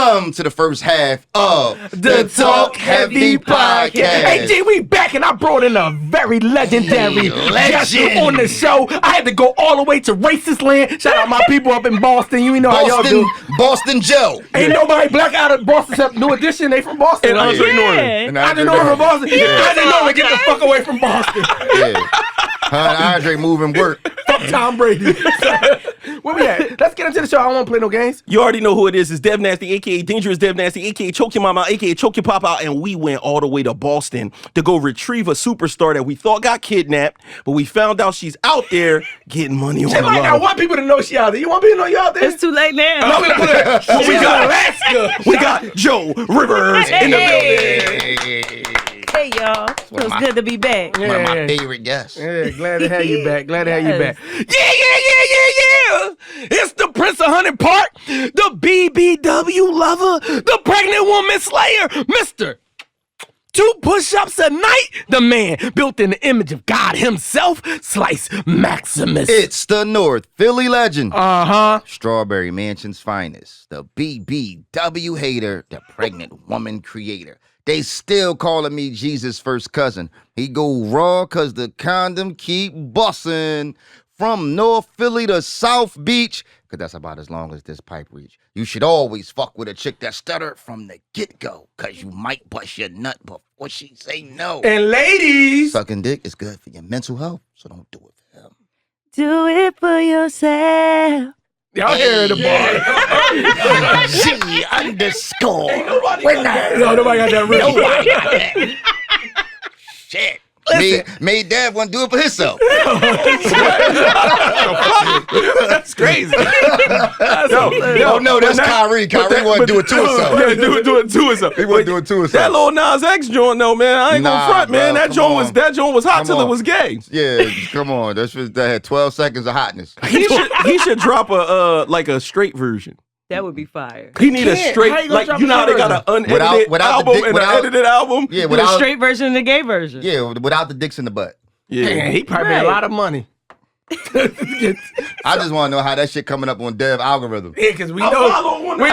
Welcome to the first half of the Talk Heavy Podcast. Hey, G, we back, and I brought in a very legendary guest on the show. I had to go all the way to racist land. Shout out my people up in Boston. You know how y'all do. Boston Joe. Ain't nobody black out of Boston except New Edition. They from Boston. And Andre Norman. I didn't know from Boston. I didn't know to get the fuck away from Boston. Yeah. Andre moving work. Fuck Tom Brady. Where we at? Let's get into the show. I don't want to play no games. You already know who it is. It's Dev Nasty, a.k.a. Dangerous Dev Nasty, a.k.a. Choke Your Mama, a.k.a. Choke Your Pop Out, and we went all the way to Boston to go retrieve a superstar that we thought got kidnapped, but we found out she's out there getting money on the line. I want people to know she out there. You want people to know you out there? It's too late now. No, we got Alaska. We got Joe Rivers in the building. Hey, y'all. Feels good to be back. One of my favorite guests. Yeah, glad to have you back. Glad to have you back. Yeah. It's the Prince of Hunting Park, the BBW lover, the pregnant woman slayer, Mr. 2 push-ups a night, the man built in the image of God himself, Slice Maximus. It's the North Philly legend. Uh-huh. Strawberry Mansion's finest, the BBW hater, the pregnant woman creator. They still calling me Jesus' first cousin. He go raw cause the condom keep bussin'. From North Philly to South Beach, cause that's about as long as this pipe reach. You should always fuck with a chick that stuttered from the get-go, cause you might bust your nut before she say no. And ladies, Sucking dick is good for your mental health, so don't do it for him. Do it for yourself. y'all hear the bar. G underscore. No, nobody got that real. Shit. Made Dad want to do it for himself. That's crazy. No, that's Kyrie. Kyrie want to do it to himself. Yeah, do it to himself. He want to do it to himself. That little Nas X joint, though, man. I ain't gonna front, man. Bro, That joint was hot Come till it on. was gay. Yeah, come on. That had 12 seconds of hotness. He should drop a straight version. That would be fire. He need a How straight, you gonna like, drop you know a how they straight got an version? unedited Without the album dick- and without- an edited album? Yeah, The without straight version and the gay version. without the dicks in the butt. Man, he probably made a lot of money. I just want to know how that shit coming up on Dev algorithm. Yeah, because we I know follow one it.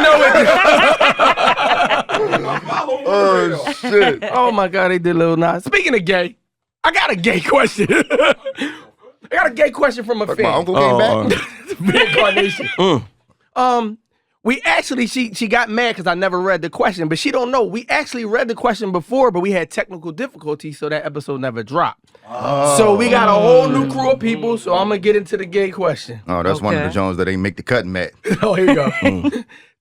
Oh shit! Oh my God, they did Lil Nas. Speaking of gay, I got a gay question. I got a gay question from a My fan. uncle came back. Reincarnation. We actually, she got mad because I never read the question, but she don't know. We actually read the question before, but we had technical difficulties, so that episode never dropped. So we got a whole new crew of people, so I'm going to get into the gay question. Oh, that's one of the Okay. Jones that ain't make the cut, Matt. Oh, here you go.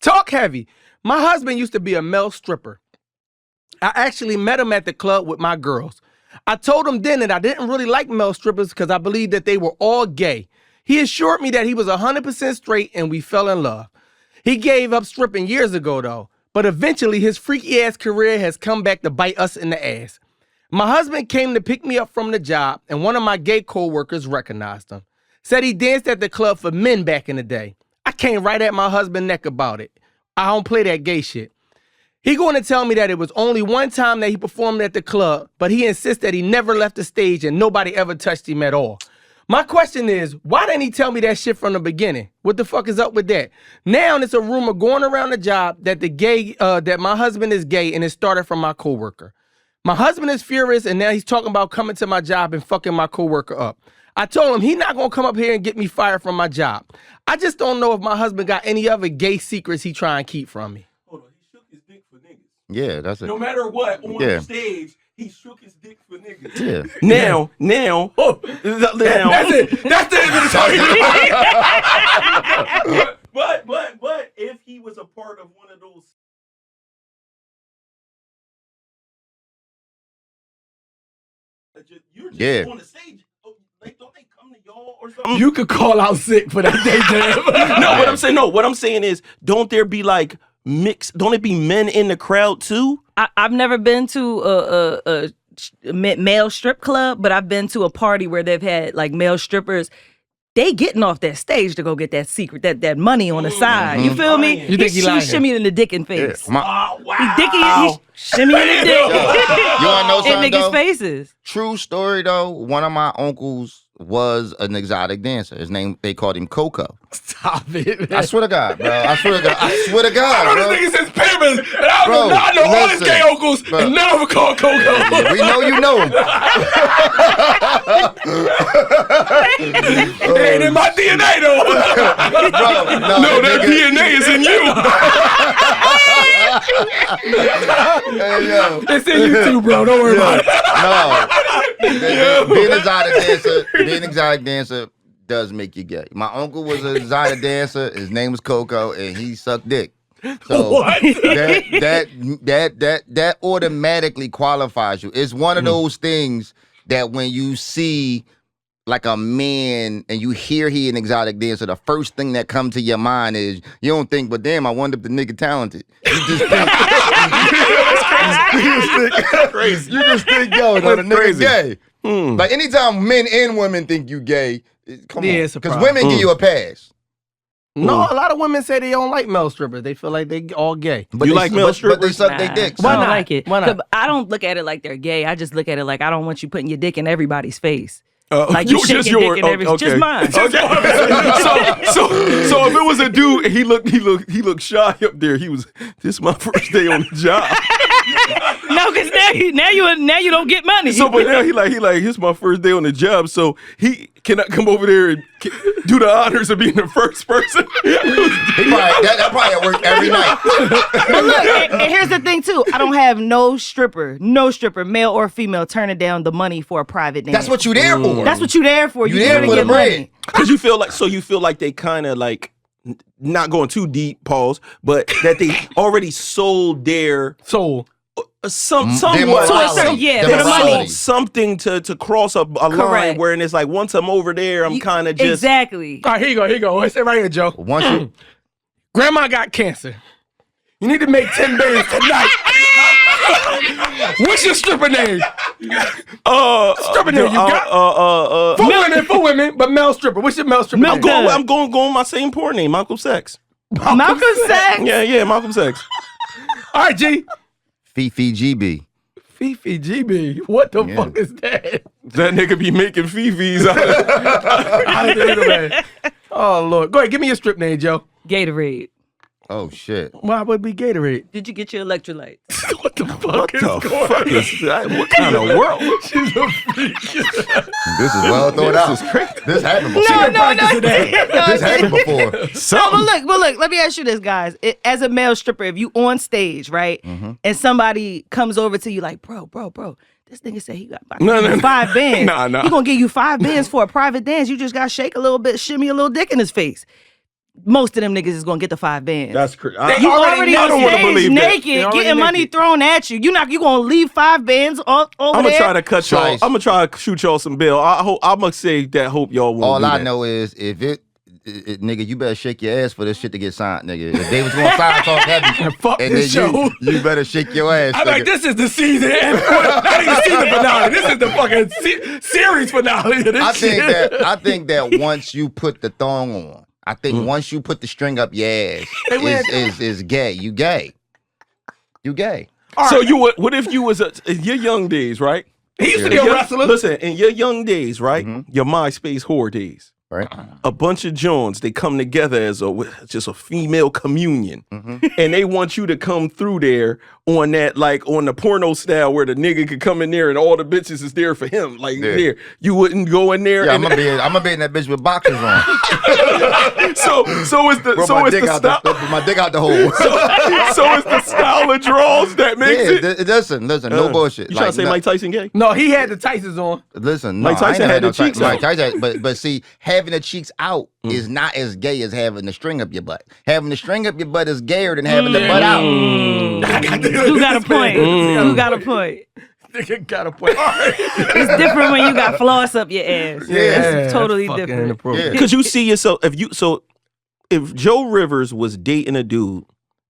Talk heavy. My husband used to be a male stripper. I actually met him at the club with my girls. I told him then that I didn't really like male strippers because I believed that they were all gay. He assured me that he was 100% straight and we fell in love. He gave up stripping years ago though, but eventually his freaky ass career has come back to bite us in the ass. My husband came to pick me up from the job and one of my gay co-workers recognized him. Said he danced at the club for men back in the day. I came right at my husband's neck about it. I don't play that gay shit. He going to tell me that it was only one time that he performed at the club, but he insists that he never left the stage and nobody ever touched him at all. My question is, why didn't he tell me that shit from the beginning? What the fuck is up with that? Now it's a rumor going around the job that that my husband is gay and it started from my coworker. My husband is furious and now he's talking about coming to my job and fucking my coworker up. I told him he's not gonna come up here and get me fired from my job. I just don't know if my husband got any other gay secrets he try and keep from me. Hold on, he shook his dick for niggas. Yeah, that's it. No matter what, on Yeah. the stage, he shook his dick for niggas. Yeah. Now, That's it. That's the end of the story. but if he was a part of one of those, you're just Yeah. on the stage. Like, don't they come to y'all or something? You could call out sick for that day, Dev. No, what I'm saying is, don't there be like mixed? Don't it be men in the crowd too? I've never been to a male strip club, but I've been to a party where they've had like male strippers. They getting off that stage to go get that secret, that money on the side. You feel me? You think he lying? He's shimmying the dick in face. Oh wow! He's shimmying the dick You wanna know in something niggas' though? faces. True story though. One of my uncles was an exotic dancer. His name, they called him Coco. Stop it, man. I swear to God, bro. I swear to God. I swear to God, I bro. know this nigga since Pampers, and I Bro, know all his listen, gay uncles, bro. and none of them called Coco. We know you know him. It ain't in my DNA though. Bro, No, that DNA is in you. Hey, yo. It's in you too, bro. Don't worry about it. No. Being an exotic dancer does make you gay. My uncle was an exotic dancer. His name was Coco, and he sucked dick. So What? that automatically qualifies you. It's one of those things that when you see like a man and you hear he an exotic dancer, the first thing that comes to your mind is you don't think, but damn, I wonder if the nigga talented. You just think, Crazy. you just think, yo, no, the nigga crazy. gay. Like anytime men and women think you gay, come Yeah, on, it's a because problem. women give you a pass. No, a lot of women say they don't like male strippers. They feel like they all gay. But You they, like male but they strippers? suck their dicks. Why I don't not? like it. Why not? 'Cause I don't look at it like they're gay. I just look at it like I don't want you putting your dick in everybody's face. Like Like you shake your dick in every, just mine. So if it was a dude and he looked shy up there, this is my first day on the job. No, because now you don't get money. So but now he like here's my first day on the job, so he cannot come over there and do the honors of being the first person. That probably at work every night. But look, and here's the thing too. I don't have no stripper, male or female, turning down the money for a private dance. That's what you there for. That's what you there for. You You there there to for the get bread. money. Because you feel like they kind of like not going too deep, pause, but that they already sold their So somewhat morality. Yeah, Their for the morality. money. something to cross a line Correct. where it's like once I'm over there, I'm kind of just Exactly. all right, here you go. Let's say right here, Joe. Once you, Grandma got cancer. You need to make 10 bands tonight. What's your stripper name? Stripper name you got? For women, but male stripper. What's your male stripper name? I'm going my same porn name, Malcolm Sex. Malcolm Sex. Yeah, Malcolm Sex. All right, G. Fifi GB. Fifi GB. What the fuck is that? That nigga be making fifis out of I don't know, man. Oh, Lord. Go ahead, give me your strip name, Joe. Gatorade. Oh shit. Why would it be Gatorade? Did you get your electrolytes? What the fuck What is the going fuck on? is that? What kind of world? She's a freak. This is well thought out. This happened before. This happened before. No, but look, let me ask you this, guys. As a male stripper, if you on stage, right, and somebody comes over to you like, bro, this nigga said he got No. 5 bands. Nah. He gonna give you 5 bands for a private dance. You just gotta shake a little bit, shimmy a little dick in his face. Most of them niggas is gonna get the 5 bands. That's crazy. You already I on don't want to stage believe that. naked, getting money naked. thrown at you. You gonna leave 5 bands over I'm there? gonna try to cut y'all. Twice. I'm gonna try to shoot y'all some bill. I'm gonna say that. Hope y'all won't. All do I that. know is if it, nigga, you better shake your ass for this shit to get signed, nigga. If they was gonna sign Talk Heavy, Fuck and this then show. you better shake your ass. I'm like, nigga. this is the season. Not even season finale. This is the fucking series finale of this I shit. think that once you put the thong on, I think once you put the string up your ass, is gay. You gay. You gay. So you would? What if you was in your young days, right? He used to be a wrestler. Listen, in your young days, right? Your MySpace whore days. Right. A bunch of Jones, they come together as just a female communion, and they want you to come through there on that, like on the porno style, where the nigga could come in there and all the bitches is there for him, like there. You wouldn't go in there. Yeah, and I'm gonna be in that bitch with boxers on. so it's the Bro, so my it's dick the out style. my dick out the hole. So it's the style of draws that makes it. Listen, no bullshit. You trying to say Mike Tyson gay? No, he had the Tysons on. Listen, Mike no, I Tyson ain't had no the cheeks Mike out. Tyson, but see, having the cheeks out is not as gay as having the string up your butt. Having the string up your butt is gayer than having the butt out. Who got a point? Who got a point? Nigga got a point. All right. It's different when you got floss up your ass. It's totally that's fucking different. inappropriate. Because you see yourself if Joe Rivers was dating a dude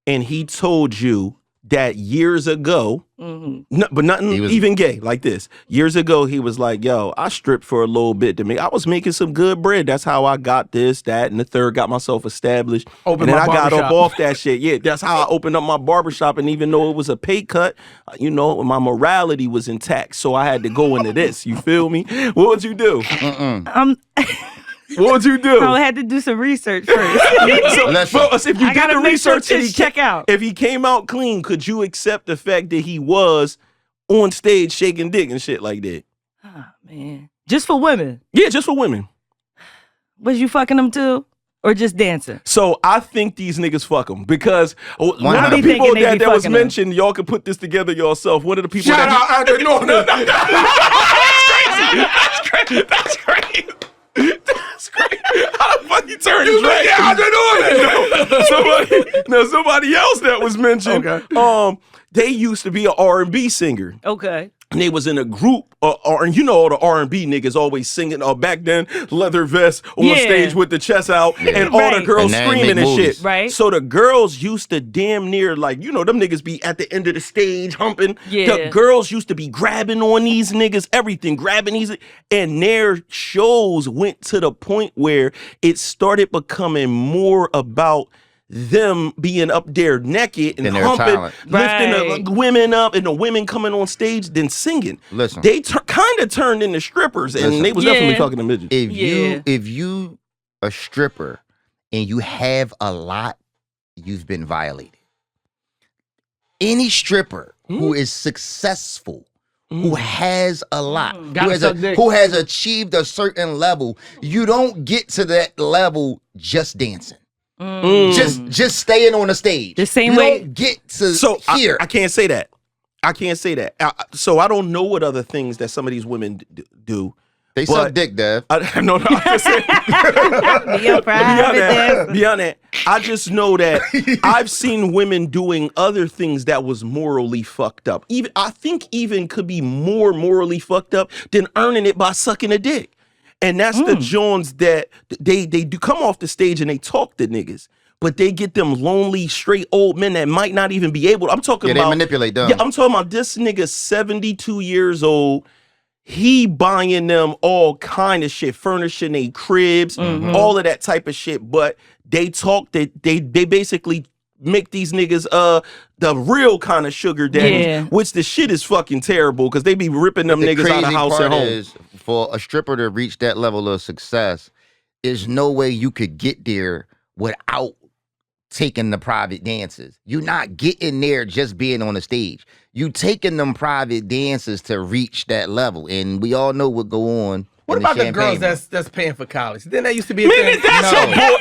and he told you that years ago, but nothing even gay like this. Years ago, he was like, yo, I stripped for a little bit to make, I was making some good bread. That's how I got this, that, and the third, got myself established. And then I got up off that shit. Yeah, that's how I opened up my barbershop. And even though it was a pay cut, you know, my morality was intact. So I had to go into this. You feel me? What would you do? What would you do? I had to do some research first. So if you did the research and check out. if he came out clean, could you accept the fact that he was on stage shaking dick and shit like that? Oh, man. Just for women? Yeah, just for women. Was you fucking them too? Or just dancing? So I think these niggas fuck them because one of the be people thinking they be that was fucking them? mentioned, y'all could put this together yourself. One of the people Shout out, no. That's crazy. That's crazy. That's crazy. How the fuck you turn this right? Yeah, I don't know. Somebody else that was mentioned. Okay. They used to be an R&B singer. Okay. And they was in a group, and you know all the R&B niggas always singing back then, leather vest on stage with the chest out, and all the girls And screaming and shit. Right. So the girls used to damn near, like, you know, them niggas be at the end of the stage humping. Yeah. The girls used to be grabbing on these niggas, everything, grabbing these. And their shows went to the point where it started becoming more about them being up there naked and Than their humping, talent. lifting the women up, and the women coming on stage then singing. Listen. They kind of turned into strippers, and Listen. they was Yeah. definitely fucking the midgets. If you a stripper and you have a lot, you've been violated. Any stripper who is successful, who has a lot, who has achieved a certain level, you don't get to that level just dancing. Just staying on the stage. The same you way- don't get to So here. I can't say that. I can't say that. So I don't know what other things that some of these women do. They but- suck dick, Dev. No, I'm just saying. Be a private Beyond that, I just know that I've seen women doing other things that was morally fucked up. I think could be more morally fucked up than earning it by sucking a dick. And that's the Jones that they do come off the stage and they talk to niggas, but they get them lonely, straight old men that might not even be able. I'm talking Yeah, about they manipulate them. Yeah, I'm talking about this nigga 72 years old. He buying them all kind of shit, furnishing their cribs, all of that type of shit. But they talk, they basically make these niggas the real kind of sugar daddies, which the shit is fucking terrible because they be ripping them niggas out of house and home. Is for a stripper to reach that level of success, there's no way you could get there without taking the private dances. You're not getting there just being on the stage. You taking them private dances to reach that level, and we all know what go on. What in about the champagne girls room. that's paying for college? Then that used to be a thing. That's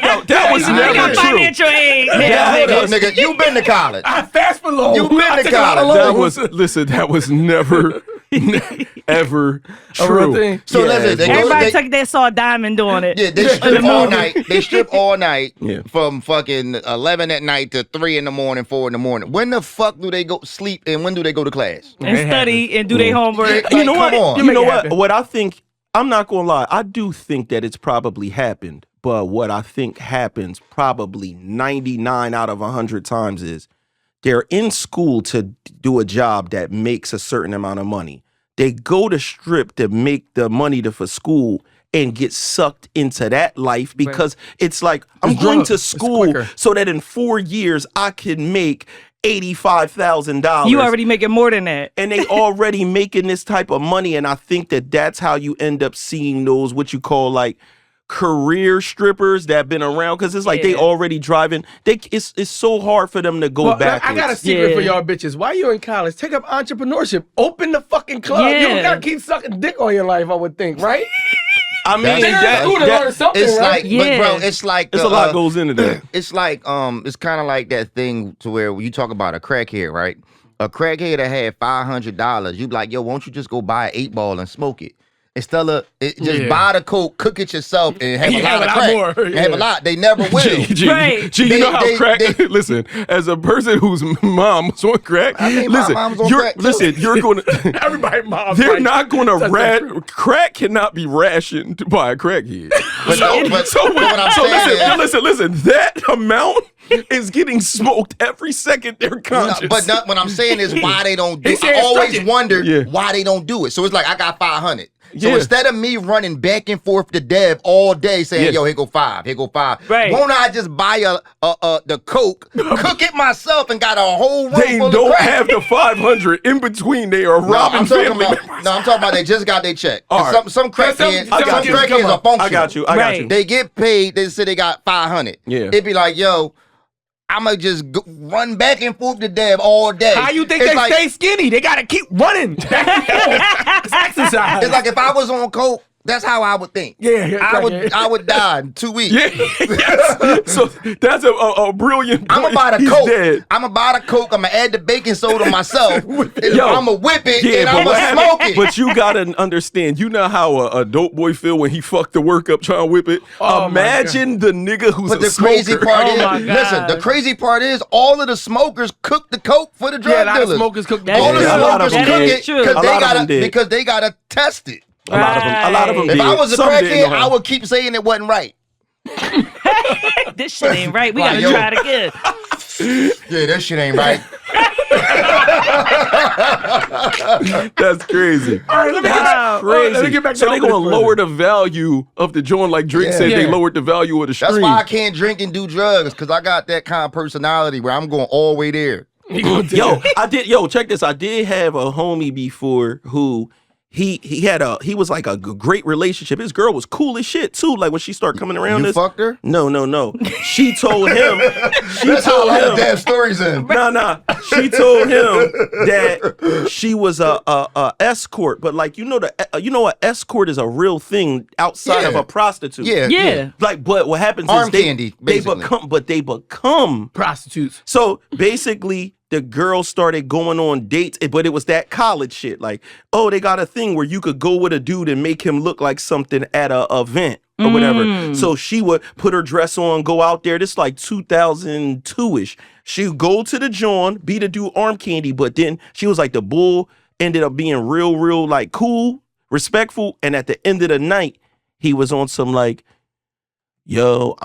No. that was never true. Financial aid. Nigga, you been to college. I fast forward. You been I to took a lot of college. loans. That was never ever A real true. thing? So listen, they go- Everybody they- took that saw a diamond doing it. Yeah, they strip all night. They strip all night Yeah. from fucking 11 at night to 3 in the morning, 4 in the morning. When the fuck do they go sleep and when do they go to class? And study and do their homework. Like, You know what? come on. You know Make it what? happen. What I think, I'm not gonna lie. I do think that it's probably happened, but what I think happens probably 99 out of 100 times is they're in school to do a job that makes a certain amount of money. They go to strip to make the money for school and get sucked into that life because it's like I'm It's going drug. to It's school quicker. so that in 4 years I can make $85,000. You already making more than that. And they already making this type of money, and I think that that's how you end up seeing those what you call like career strippers that been around because it's like they Yeah. already driving. It's so hard for them to go Well, backwards. I got a secret Yeah. for y'all bitches. While you in college, take up entrepreneurship. Open the fucking club. You Yeah. don't gotta keep sucking dick all your life, I would think, right? I mean, That's- They're in that, school to learn something, It's right? like, but Yeah. bro, it's like there's a lot goes into that. It's like it's kind of like that thing to where you talk about a crackhead, right? A crackhead that had $500, you be like, yo, won't you just go buy an 8 ball and smoke it? Instead of just buy the coke, cook it yourself, and have a lot of crack. more. And have a lot. They never will. Right. You know how crack. Listen, as a person whose mom was on crack, I mean, my mom was on crack, too. listen, you're going to. Everybody, mom. They're not going to crack cannot be rationed by a crackhead. But what I'm saying is, listen. That amount is getting smoked every second they're conscious. What I'm saying is why they don't do. said I always stuck it. wondered why they don't do it. So it's like I got 500. So Yeah. instead of me running back and forth to Dev all day saying, yo, here go 5, here go 5. Right. Won't I just buy the coke, cook it myself, and got a whole room They full don't of crack? have the 500 in between. They are robbing I'm talking family about, members. no, I'm talking about they just got their check. All right. Some crackheads, I got you. are functional. I got you. Right. They get paid. They say they got 500. Yeah. It'd be like, yo, I'ma just run back and forth to Dev all day. How you think It's they like, stay skinny? They gotta keep running. It's exercise. It's like if I was on coke, that's how I would think. Yeah, I would die in 2 weeks. Yeah, yes. So that's a brilliant point. I'm gonna buy the He's coke. dead. I'm gonna buy the coke. I'm gonna add the baking soda myself. Yo, I'm gonna whip it and I'm but what gonna smoke happened- it. But you gotta understand, you know how a dope boy feel when he fucked the work up trying to whip it? Oh, my Imagine the nigga who's But a the crazy smoker. part Oh my is, listen, God. the crazy part is all of the smokers cook the coke for the drug Yeah, a lot of dealers. smokers cook That's All the true. a lot of smokers them cook did. it True. because A they lot of them gotta did. because they gotta test it. A lot of them If did. I was a Some didn't crackhead, know I how. would keep saying it wasn't right. This shit ain't right. We Right, gotta yo. try it again. Yeah, that shit ain't right. That's crazy. All right, let me Wow. Crazy. Let me get back to So they opening gonna further. lower the value of the joint, like Drake said. They Yeah. lowered the value of the stream. That's why I can't drink and do drugs, because I got that kind of personality where I'm going all the way there. Yo, check this. I did have a homie before who he was like a great relationship. His girl was cool as shit too. Like when she started coming around, You this fucked her? no. She told him. That's how a lot of damn stories in. Nah. She told him that she was a escort, but like you know an escort is a real thing outside of Yeah. a prostitute. Yeah. Like, but what happens Arm is they candy, basically. become prostitutes. so basically, the girl started going on dates, but it was that college shit. Like, oh, they got a thing where you could go with a dude and make him look like something at a event or whatever. So she would put her dress on, go out there. This like 2002-ish. She would go to the joint, be the dude arm candy, but then she was like the bull ended up being real like cool, respectful, and at the end of the night, he was on some like, yo,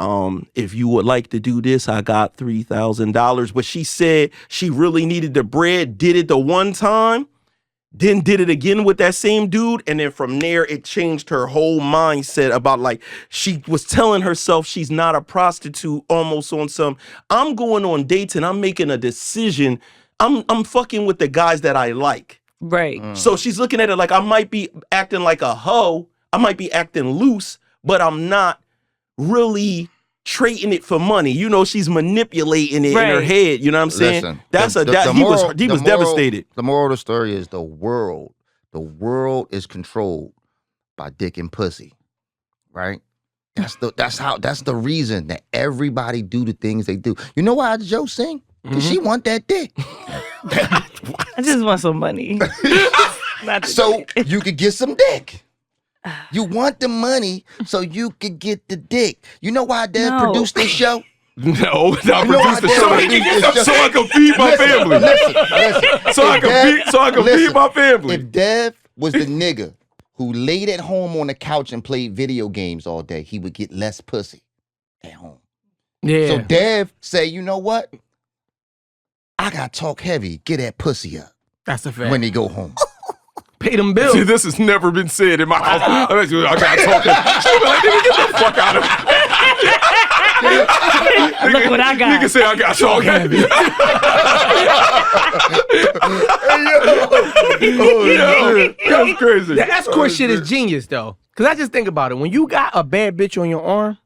if you would like to do this, I got $3,000. But she said she really needed the bread, did it the one time, then did it again with that same dude. And then from there, it changed her whole mindset about like, she was telling herself she's not a prostitute, almost on some, I'm going on dates and I'm making a decision. I'm fucking with the guys that I like. Right. So she's looking at it like I might be acting like a hoe. I might be acting loose, but I'm not really trading it for money. You know, she's manipulating it in her Right. head. You know what I'm saying? Listen, That's the he moral- was devastated. The moral of the story is the world is controlled by dick and pussy, right? That's the reason that everybody do the things they do. You know why Joe sing? Because she want that dick. I just want some money. Not the So dick. you could get some dick. You want the money so you could get the dick. You know why Dad No. produced this show? No, I You know produced the I show did. so I can feed my family. Listen. So I If can Dev- feed my family. If Dev was the nigga who laid at home on the couch and played video games all day, he would get less pussy at home. Yeah. So Dev say, you know what? I got talk heavy. Get that pussy up That's a fact. when he go home. Pay them bills. See, this has never been said in my house. I got talking. She be like, nigga, get the fuck out of here. Look what I got. Nigga say I got talk heavy. That's crazy. The escort shit is genius though. Cause I just think about it. When you got a bad bitch on your arm,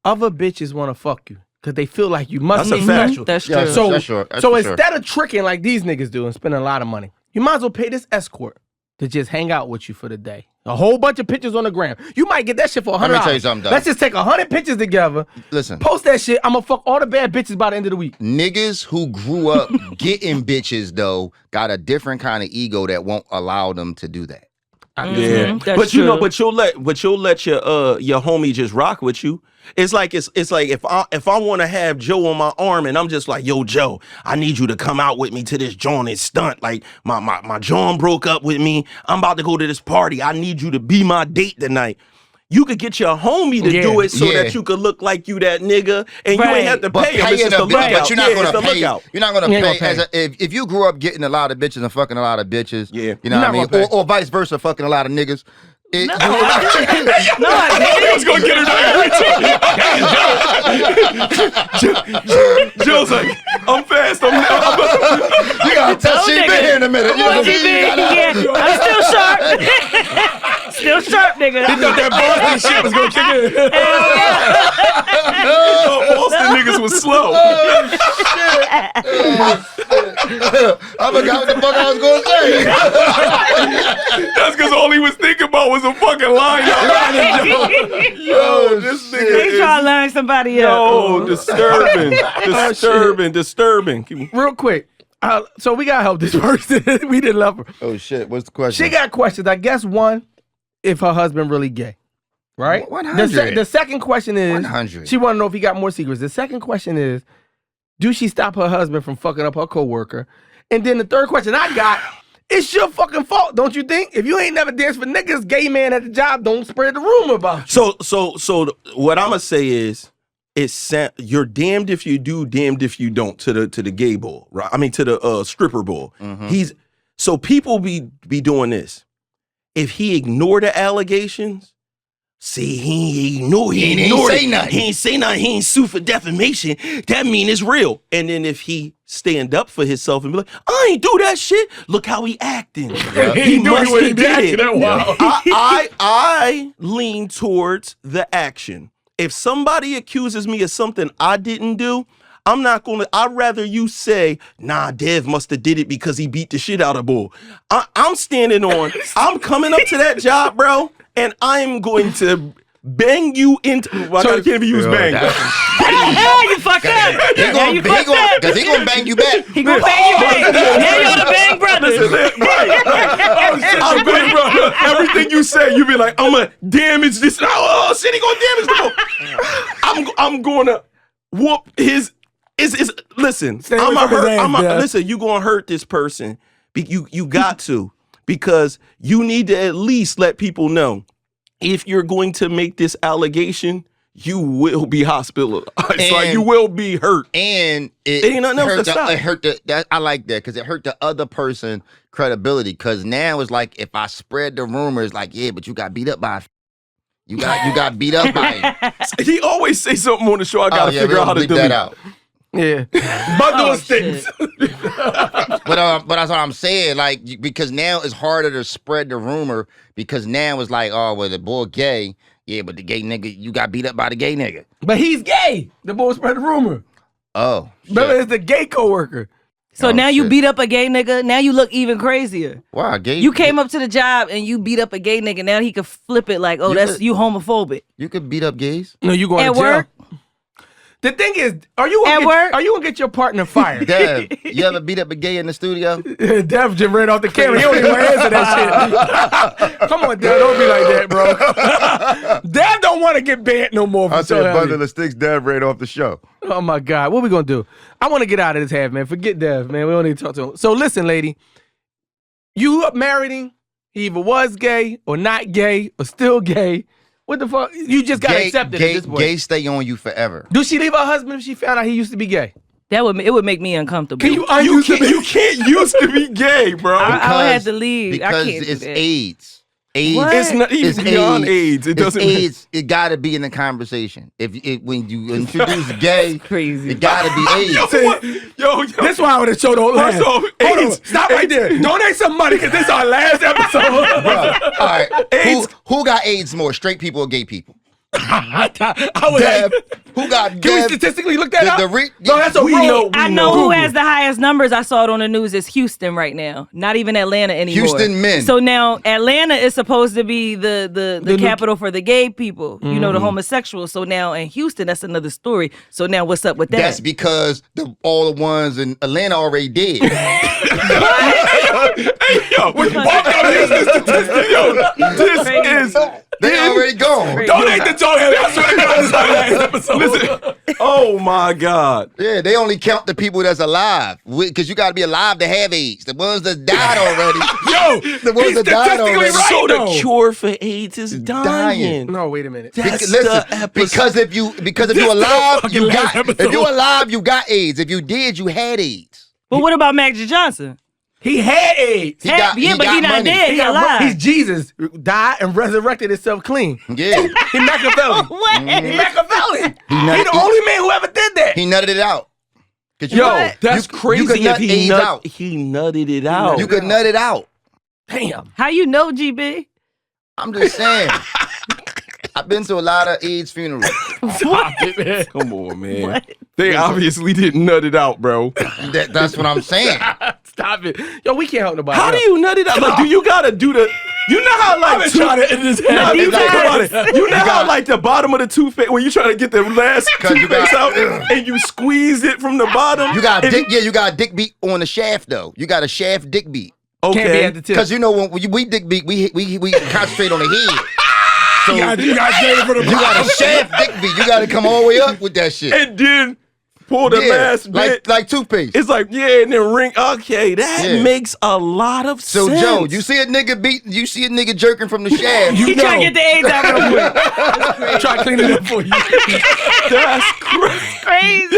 other bitches want to fuck you. Cause they feel like you must That's be a fact. special. That's true. Yeah, So, That's sure. That's so for sure. instead of tricking like these niggas do and spending a lot of money, you might as well pay this escort to just hang out with you for the day. A whole bunch of pictures on the gram. You might get that shit for $100. Let me tell you something, dog. Let's just take 100 pictures together, Listen, post that shit. I'm gonna fuck all the bad bitches by the end of the week. niggas who grew up getting bitches, though, got a different kind of ego that won't allow them to do that. Yeah, That's but you know, true. but you'll let your homie just rock with you. It's like if I want to have Joe on my arm and I'm just like, yo, Joe, I need you to come out with me to this joint and stunt. Like my John broke up with me. I'm about to go to this party. I need you to be my date tonight. You could get your homie to do it so that you could look like you that nigga, and you ain't have to pay him. It's just a lookout. But you're not gonna pay. You're not gonna pay. If you grew up getting a lot of bitches and fucking a lot of bitches, you know what I mean, or vice versa, fucking a lot of niggas. No, I He was gonna get her every time. Joe's like, I'm fast. You gotta touch she been here in a minute. I'm still sharp. Still sharp, nigga. He thought that Boston shit was gonna kick in. Boston niggas was slow. I forgot what the fuck I was gonna say. That's because all he was thinking about was a fucking line. Yo, this nigga They trying to line somebody up. Yo, disturbing. Real quick. So we gotta help this person. We didn't love her. Oh shit, what's the question? She got questions. I guess one, if her husband really gay. Right? 100. The second question is 100. She wanna know if he got more secrets. The second question is, do she stop her husband from fucking up her coworker? And then the third question I got, it's your fucking fault, don't you think? If you ain't never danced for niggas, gay man at the job, don't spread the rumor about you. So what I'm gonna say is, you're damned if you do, damned if you don't to the gay bull, right? I mean to the stripper bull. So people be doing this. If he ignore the allegations, see, he ain't say nothing. He ain't say nothing. He ain't sue for defamation. That mean it's real. And then if he stand up for himself and be like, I ain't do that shit. Look how he acting. He must have did it. I lean towards the action. If somebody accuses me of something I didn't do, I'm not gonna. I'd rather you say, nah, Dev must have did it because he beat the shit out of Bull. I'm standing on. I'm coming up to that job, bro. And I'm going to bang you into. Well, I can't even use bang. You fucked up. Because he gonna bang you back. He gonna bang you back. Now you're the bang brothers. I'm bang brother. Everything you say, you be like, I'm gonna damage this. Oh shit, he gonna damage the ball. I'm gonna whoop his. Listen, listen. You gonna hurt this person. You got to. Because you need to at least let people know, if you're going to make this allegation, you will be hospitalized. Like you will be hurt. And it ain't nothing else to stop. It hurt I like that because it hurt the other person credibility. Because now it's like, if I spread the rumors, like, yeah, but you got beat up by you got beat up by him. He always say something on the show. I gotta figure out how to do that out. Yeah, but those things. But that's what I'm saying. Like, because now it's harder to spread the rumor, because now it's like, oh, well, the boy gay. Yeah, but the gay nigga, you got beat up by the gay nigga. But he's gay. The boy spread the rumor. Oh, but it's the gay coworker. So now you beat up a gay nigga. Now you look even crazier. Wow, gay. You came up to the job and you beat up a gay nigga. Now he could flip it like, oh, you homophobic. You could beat up gays. No, you going at to jail. work. The thing is, are you gonna get your partner fired? Dev, you ever beat up a gay in the studio? Dev just ran off the camera. He don't even want to answer that shit. Come on, Dev, don't be like that, bro. Dev don't want to get banned no more. I said bundle of sticks. Dev ran off the show. Oh my God, what we gonna do? I want to get out of this half, man. Forget Dev, man. We don't need to talk to him. So listen, lady, you married him. He either was gay or not gay or still gay. What the fuck? You just got accepted at this point. Gay stay on you forever. Do she leave her husband if she found out he used to be gay? It would make me uncomfortable. You can't used to be gay, bro. I would have to leave. Because I can't it's do that. AIDS. What? It's not even beyond AIDS. It doesn't. AIDS. It gotta be in the conversation. When you introduce gay, crazy. It gotta be AIDS. Yo, this why I would have showed old last. Hold on, stop right there. Donate some money because this is our last episode. Bruh, all right, AIDS. Who got AIDS more, straight people or gay people? I would have. Who got? Can we statistically look that up? No, that's a rule. I know who has the highest numbers. I saw it on the news. Is Houston right now? Not even Atlanta anymore. Houston men. So now Atlanta is supposed to be the capital for the gay people. You know, the homosexuals. So now in Houston, that's another story. So now what's up with that? That's because all the ones in Atlanta already did. Hey, yo, we both got Houston statistics. this is. They already gone. Donate the Talk Heavy. I swear to God, this is our last episode. Listen. Oh my God. Yeah, they only count the people that's alive. Because you got to be alive to have AIDS. The ones that died already. Yo, the ones that died already. Right, so though. the cure for AIDS is dying. No, wait a minute. That's Listen, the episode. because if you're alive, you got. episode. If you're alive, you got AIDS. If you did, you had AIDS. But what about Magic Johnson? He had AIDS. He got, but he he got not money. dead. He alive. He's Jesus. Died and resurrected himself clean. Yeah, He Machiavelli. What? He Machiavelli. nutted- He the only man who ever did that. he nutted it out. 'Cause you- Yo, that's you crazy. could nut if he AIDS nut, out. he nutted it out. You could nut it out. Damn. How you know, GB? I'm just saying. I've been to a lot of AIDS funerals. Stop it, man. Come on, man. What? They obviously didn't nut it out, bro. That's what I'm saying. Stop it. Yo, we can't help nobody. How do you nut it out? Like, do you gotta do the? You know how like trying to end this Nah, head. you think about You it. You know how got- like the bottom of the toothpaste when you trying to get the last 'Cause you toothpaste got- out and you squeeze it from the bottom. You got And- dick. Yeah, you got a dick beat on the shaft though. You got a shaft dick beat. Can't be Okay. at the tip. Because you know when we dick beat, we concentrate on the head. So You got Jay for the you got a shaft dick beat. You got to come all the way up with that shit. And then pull the Yeah, last bit. like toothpaste. It's like, yeah, and then ring. Okay, that Yeah. makes a lot of So sense. Joe, you see a nigga jerking from the shaft. You He trying to get the AIDS out real quick. try to clean it up for you. That's crazy. Crazy.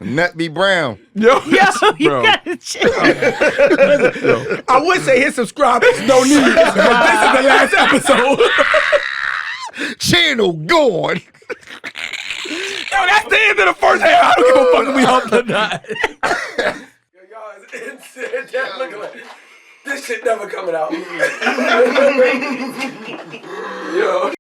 Nut be brown. Yo, Yo, you bro. gotta chill. I would say hit subscribe. No need. But this is the last episode. Channel gone. Yo, that's the end of the first half. I don't give a fuck if we hump or not. Yo, y'all is insane. Look at that. This shit never coming out. Yo.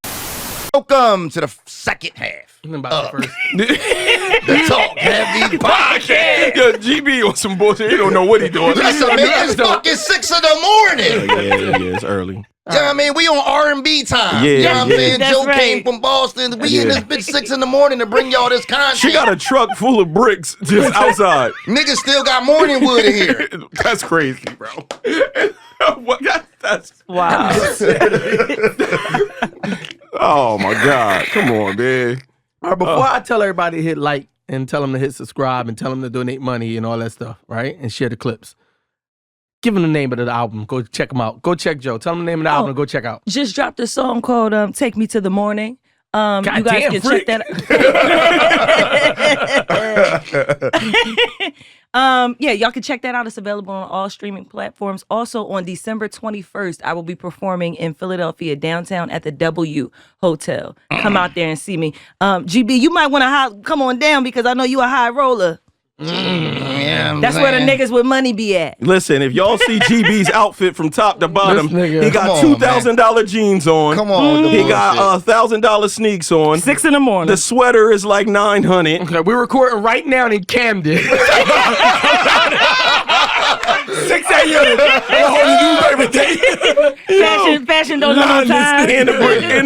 Welcome to the second half. About the first. The Talk Heavy Podcast. Yo, GB on some bullshit. He don't know what he doing. Listen, man, it's fucking 6 in the morning. Yeah, it's early. You know what I mean? We on R&B time. Yeah, you know what I'm yeah. saying? That's Joe right. came from Boston. We in Yeah. this bitch 6 in the morning to bring y'all this content. She got a truck full of bricks just outside. Niggas still got morning wood in here. That's crazy, bro. What? That's Wow. oh my God. Come on, man. All right, before I tell everybody to hit like and tell them to hit subscribe and tell them to donate money and all that stuff, right? And share the clips. Give them the name of the album. Go check them out. Go check Joe. Tell them the name of the album and go check out. Just dropped a song called "Take Me to the Morning." You guys Goddamn, can freak. check that out. Yeah, y'all can check that out. It's available on all streaming platforms. Also, on December 21st, I will be performing in Philadelphia, downtown at the W Hotel. Come out there and see me. GB, you might want to come on down because I know you a high roller. Yeah, That's where the niggas with money be at. Listen, if y'all see GB's outfit from top to bottom, This nigga. he got Come on, $2,000 jeans on. Come on, with the He got bullshit. $1,000 sneaks on. 6 in the morning. The sweater is like 900. Okay, we're recording right now in Camden. 6 a.m. Fashion don't know no time. And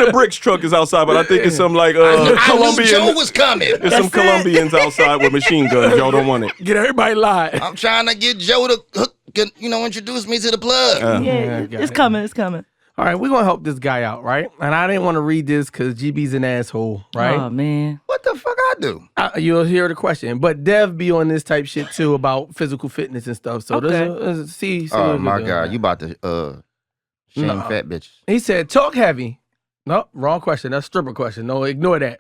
the bricks truck is outside, but I think it's some like I knew Colombian. Joe was coming. There's some Colombians outside with machine guns. Y'all don't want it. Get everybody live. I'm trying to get Joe to introduce me to the plug. Yeah, it's coming. It's coming. All right, we're going to help this guy out, right? And I didn't want to read this because GB's an asshole, right? Oh man. What the fuck I do? You'll hear the question. But Dev be on this type shit too about physical fitness and stuff. So see Oh what my we're doing. God, you about to shame No. fat bitches. He said, talk heavy. No, wrong question. That's stripper question. No, ignore that.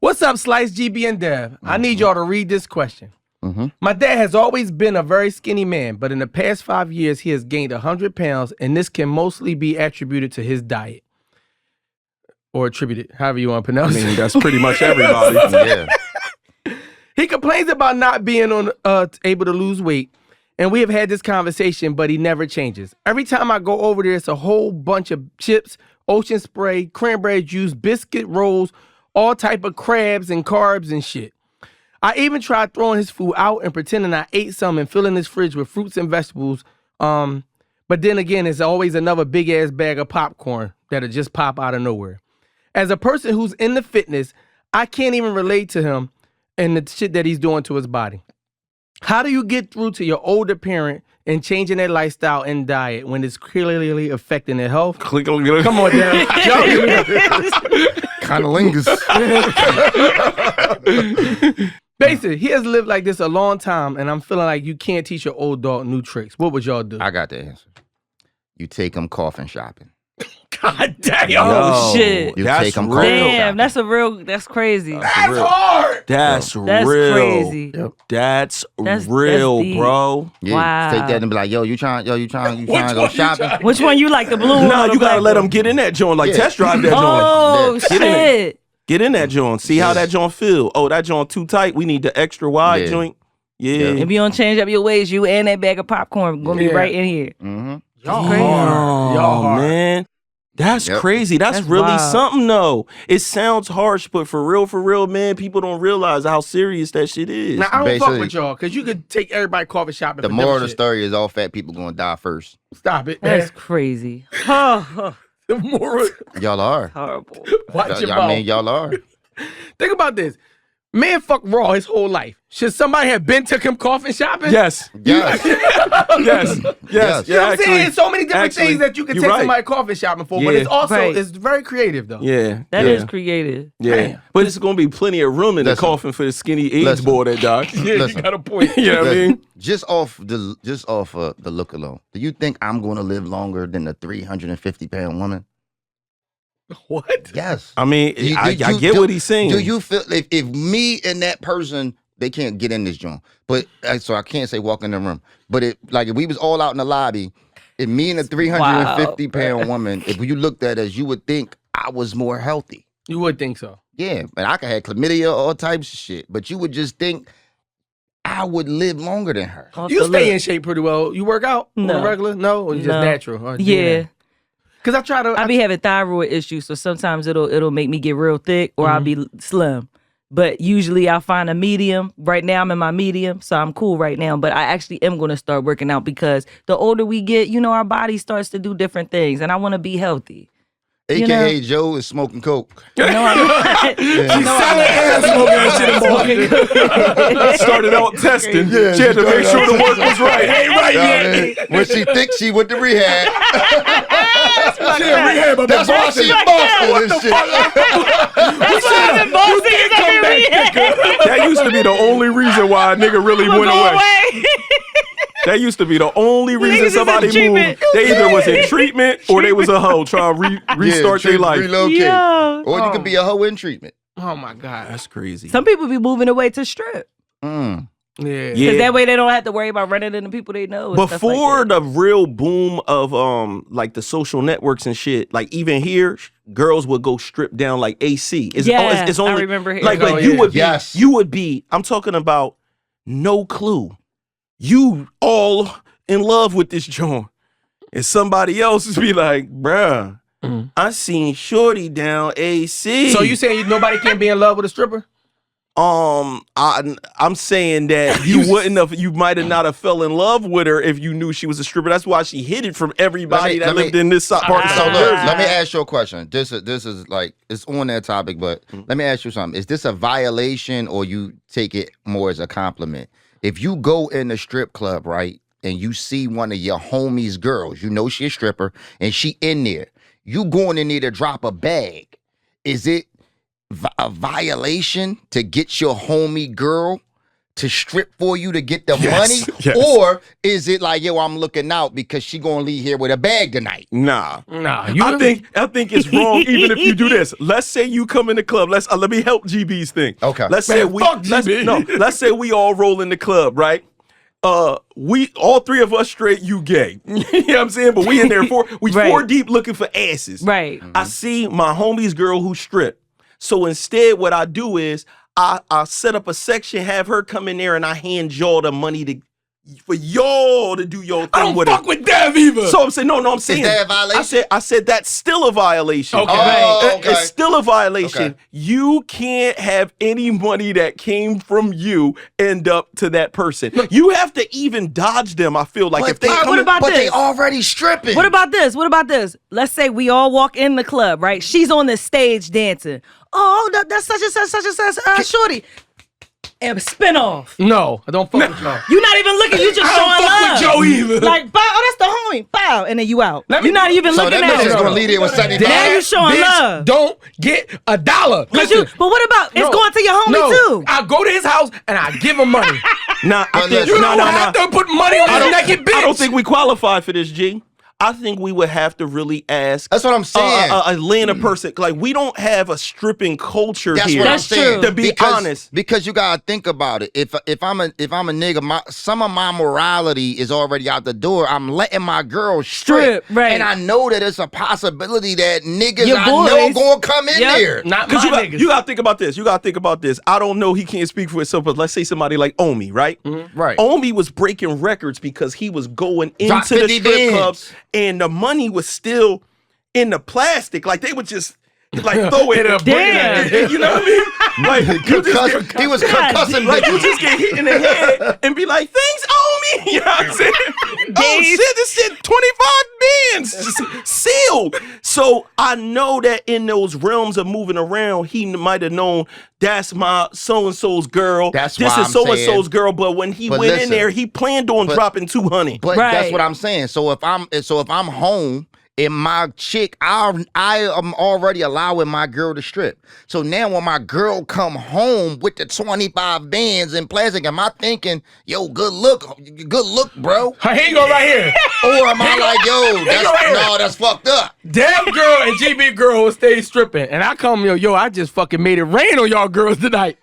What's up, Slice, GB, and Dev? I need y'all to read this question. My dad has always been a very skinny man, but in the past 5 years, he has gained 100 pounds, and this can mostly be attributed to his diet. Or attributed, however you want to pronounce I mean, it. that's pretty much everybody. Yeah. He complains about not being able to lose weight, and we have had this conversation, but he never changes. Every time I go over there, it's a whole bunch of chips, ocean spray, cranberry juice, biscuit rolls, all type of crabs and carbs and shit. I even tried throwing his food out and pretending I ate some and filling his fridge with fruits and vegetables. But then again, it's always another big ass bag of popcorn that'll just pop out of nowhere. As a person who's into fitness, I can't even relate to him and the shit that he's doing to his body. How do you get through to your older parent and changing their lifestyle and diet when it's clearly affecting their health? Come on, Darren. Conolingus. Basically, he has lived like this a long time, and I'm feeling like you can't teach your old dog new tricks. What would y'all do? I got the answer. You take them coffin shopping. God damn. Oh, shit. You That's take them real. Damn, that's crazy. That's hard. That's That's real. crazy. That's That's real, deep. bro. Yeah, Wow. take that and be like, you trying to go shopping? Which one you like, the blue one? Nah, or the you gotta black let one? them get in that joint, like Yeah. test drive that joint. Oh, Yeah. Get in shit. Get in that joint. See how that joint feel. Oh, that joint too tight. We need the extra wide Yeah. joint. Yeah. If you don't change up your ways, you and that bag of popcorn gonna be Yeah. right in here. Mm-hmm. Y'all crazy. hard. Y'all hard. Man. That's Yep. crazy. That's really wild. something, though. It sounds harsh, but for real, man, people don't realize how serious that shit is. Now, I don't fuck Basically- with y'all, because you could take everybody coffee shopping The for moral of different the shit. story is all fat people gonna die first. Stop it. That's crazy. Oh, The moral. Y'all are. horrible. Watch your I mouth. mean, y'all are. Think about this. Man fuck raw his whole life. Should somebody have been took him coffin shopping? Yes. Yes. Yes. Yes. Yes. You know what I'm saying? actually- There's so many different actually, things that you can you're take right. somebody coffin shopping for, but Yeah. it's also Right. it's very creative though. Yeah. That yeah. is creative. Yeah. Damn. But it's going to be plenty of room in the Listen. coffin for the skinny AIDS Listen. boy that died. Yeah, Listen. you got a point. You know what I mean? Just off the look alone, do you think I'm going to live longer than a 350-pound woman? What? Yes. I mean, I get what he's saying. Do you feel if me and that person, they can't get in this joint, but so I can't say walk in the room, but if we was all out in the lobby, if me and a 350-pound woman, if you looked at us, you would think I was more healthy. You would think so. Yeah, and I could have chlamydia, all types of shit, but you would just think I would live longer than her. Off You the stay look. in shape pretty well. You work out on No. a regular? No, or just No. natural? Or Yeah. Because I try to. I be having thyroid issues, so sometimes it'll make me get real thick or I'll be slim. But usually I'll find a medium. Right now I'm in my medium, so I'm cool right now. But I actually am going to start working out because the older we get, our body starts to do different things, and I want to be healthy. AKA Joe is smoking coke. I'm not. Started out testing. Yeah, she had to make sure the work was right. Ain't right Nah, yet. man, when she thinks she went to rehab, She in rehab, but that's why she busted and shit. That used to be the only reason why a nigga really went away. That used to be the only reason Niggas is in somebody treatment. moved. They either was in treatment or they was a hoe trying to restart their life. Relocate. Yo. Or you could be a hoe in treatment. Oh my God. That's crazy. Some people be moving away to strip. Mm. Yeah. Because that way they don't have to worry about running into people they know. And stuff like Before that. the real boom of like the social networks and shit, like even here, girls would go strip down like AC. It's I only remember hearing like that. but Oh, you yeah. would be Yes. you would be. I'm talking about no clue. You all in love with this joint, and somebody else is be like, bruh, I seen Shorty down AC. So you saying nobody can be in love with a stripper? I'm saying that you might have not have fell in love with her if you knew she was a stripper. That's why she hid it from everybody that lived in this part of So South look, Jersey. let me ask you a question. This is like, it's on that topic, but let me ask you something. Is this a violation or you take it more as a compliment? If you go in a strip club, right, and you see one of your homies' girls, you know she a stripper, and she in there, you going in there to drop a bag. Is it a violation to get your homie girl to strip for you to get the money? yes. Or is it like, yo, I'm looking out because she gonna leave here with a bag tonight? Nah. Nah. I think it's wrong even if you do this. Let's say you come in the club. Let me help GB's thing. Okay. Let's say fuck GB. let's say we all roll in the club, right? We all three of us straight, you gay. You know what I'm saying? But we in there Right. four deep looking for asses. Right. I see my homie's girl who strip. So instead, what I do is I set up a section, have her come in there, and I hand y'all the money for y'all to do your thing I don't with fuck it. with Dev either. So I'm saying, I'm saying that a violation? I said that's still a violation. Okay. Oh, okay. It's still a violation. Okay. You can't have any money that came from you end up to that person. You have to even dodge them. I feel like if they what come about But they this? already stripping. What about this? What about this? Let's say we all walk in the club, right? She's on the stage dancing. Oh, that's such and such, shorty. and spin off. No, I don't fuck with y'all. You not even looking. You just showing I don't fuck with love. Joe either. Like, bow, oh, that's the homie. Bow, and then you out. You're not even So looking that at bitch is it. gonna lead in with 75. Now you showing Bitch, love. don't get $1. But what about it's No. going to your homie No, too? I go to his house and I give him money. Nah, I But think listen, You don't have to put money on this naked bitch. I don't think we qualify for this, G. I think we would have to really ask. That's what I'm saying. A Atlanta person, like we don't have a stripping culture That's here. what I'm That's saying. true. To be honest, because you gotta think about it. If I'm a nigga, some of my morality is already out the door. I'm letting my girl strip, right. and I know that it's a possibility that niggas Your I know boys. gonna come in Yep. there. Not because my niggas. you got to think about this. You got to think about this. I don't know. He can't speak for himself, but let's say somebody like Omi, right? Right. Omi was breaking records because he was going Drop into the 50 strip bands. clubs, and the money was still in the plastic. Like they would just like throw it. Damn. You know what I mean? Like you just get, He was God concussing like you bitches. just get hit in the head and be like, "Thanks, Omi." You know what I'm saying? Oh shit, this shit 25 bands just sealed. So I know that in those realms of moving around, he might have known that's my so and so's girl. That's this why is I'm so and so's saying- girl. But when he But went in listen, there, he planned on dropping 200. But Right. that's what I'm saying. So if I'm home and my chick, I am already allowing my girl to strip. So now when my girl come home with the 25 bands in plastic, am I thinking, yo, good look, bro? Here you go right here. Or am I like, yo, that's fucked up? Damn girl and GB girl will stay stripping. And I come, yo, I just fucking made it rain on y'all girls tonight.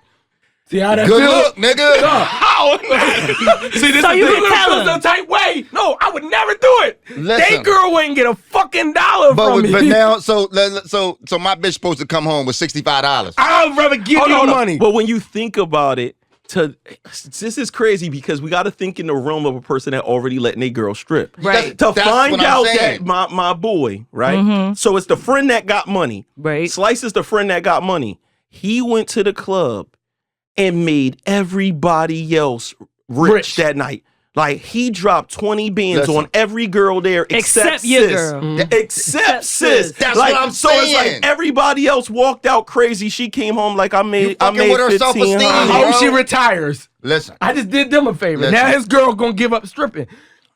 See how that Good feel? look, nigga. How? See, this So is you the can thing. tell Feels him. a tight way. No, I would never do it. Listen. They girl wouldn't get a fucking dollar from me. But now, so my bitch supposed to come home with $65. I'd rather give Hold you on, money. But when you think about it, this is crazy because we got to think in the realm of a person that already letting their girl strip. Right. To That's find what I'm out saying. that my boy, right? So it's the friend that got money. Right. Slice is the friend that got money. He went to the club and made everybody else rich that night. Like he dropped 20 bands Listen. on every girl there except your sis. girl. Except sis. That's like, what I'm so it's saying. like everybody else walked out crazy. She came home like I made fucking with her 1500. self-esteem, I bro. hope she retires. Listen. I just did them a favor. Listen. Now his girl gonna give up stripping.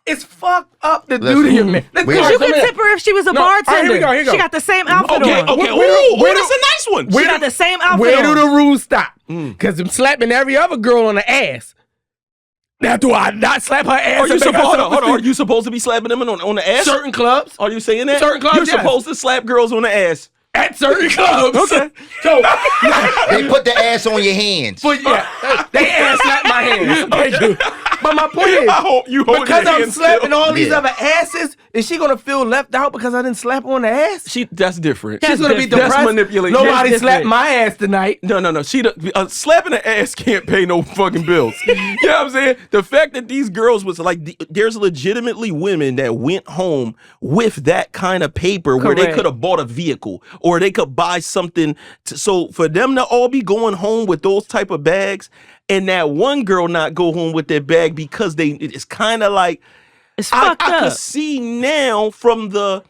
It's fucked up to do Listen. to your man. Let's We- go. Cause You could tip her if she was a No, all right, bartender. here we go. She got the same outfit Okay, on. okay. Where That's a nice one. She got the same outfit Where on. do the rules stop? Because I'm slapping every other girl on the ass. Now, do I not slap her ass? Are you and make her supposed? Hold on. self-esteem? Are you supposed to be slapping them on the ass? Certain clubs. Are you saying that? Certain clubs, You're yes. supposed to slap girls on the ass. At certain clubs. Okay. So, They put the ass on your hands. but yeah, they ass slap my hands. They do. But my point is, I hope you hold because your I'm hands slapping still. all these Yeah. other asses, is she gonna feel left out because I didn't slap her on the ass? That's different. She's gonna be different. depressed. That's manipulation. Nobody That's slapped different. my ass tonight. No. Slapping an ass can't pay no fucking bills. You know what I'm saying? The fact that these girls was like, there's legitimately women that went home with that kind of paper where they Correct. could have bought a vehicle or they could buy something. So for them to all be going home with those type of bags and that one girl not go home with their bag because it's kind of like, It's I fucked could up. see now from the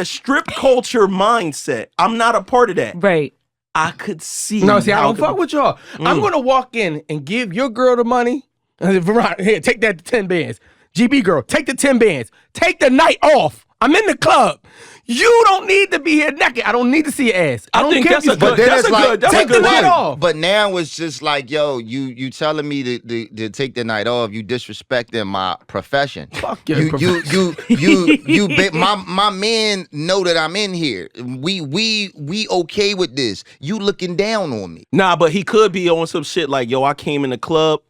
strip culture mindset. I'm not a part of that. Right. I could see. No, see, I how don't fuck with y'all. I'm gonna walk in and give your girl the money. I said, Veronica, here, take that 10 bands. GB girl, take the 10 bands. Take the night off. I'm in the club. You don't need to be here naked. I don't need to see your ass. I don't think care that's if you a good- But then that's it's a like, good- that's a take good the night one. off. But now it's just like, yo, you telling me to take the night off. You disrespecting my profession. Fuck your My men know that I'm in here. We okay with this. You looking down on me. Nah, but he could be on some shit like, yo, I came in the club.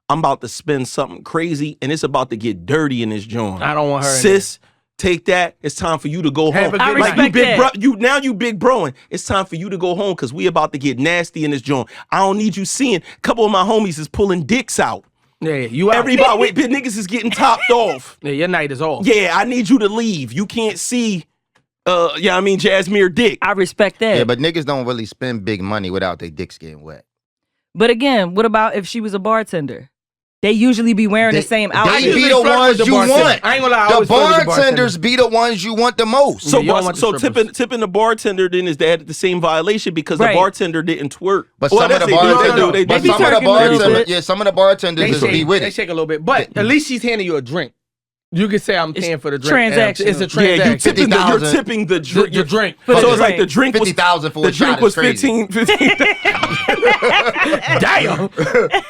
I'm about to spend something crazy, and it's about to get dirty in this joint. I don't want her in Sis, take that. It's time for you to go Have home. a good I night. you respect big that. you big broing. It's time for you to go home because we about to get nasty in this joint. I don't need you seeing. A couple of my homies is pulling dicks out. Yeah, you out. Everybody, wait, niggas is getting topped off. Yeah, your night is off. Yeah, I need you to leave. You can't see, Jasmine dick. I respect that. Yeah, but niggas don't really spend big money without their dicks getting wet. But again, what about if she was a bartender? They usually be wearing the same They outfit. be the flirt with ones the you bartender. want. I ain't gonna lie, I The always flirt with the bartenders be the ones you want the most. So, Yeah, you don't want the so strippers. tipping the bartender then is they had the same violation because Right. the bartender didn't twerk. But Well, some of that's the they do, bartenders, they but do. some of the twerking a little bartenders, bit. some of the bartenders They just be with They it. shake a little bit, but at least she's handing you a drink. You can say I'm paying for the drink. transactional. It's a Yeah, transaction. you're 50,000. tipping the drink. Your drink. For So the it's like the drink. drink was 50,000 for the a shot drink is was crazy. 15. Damn.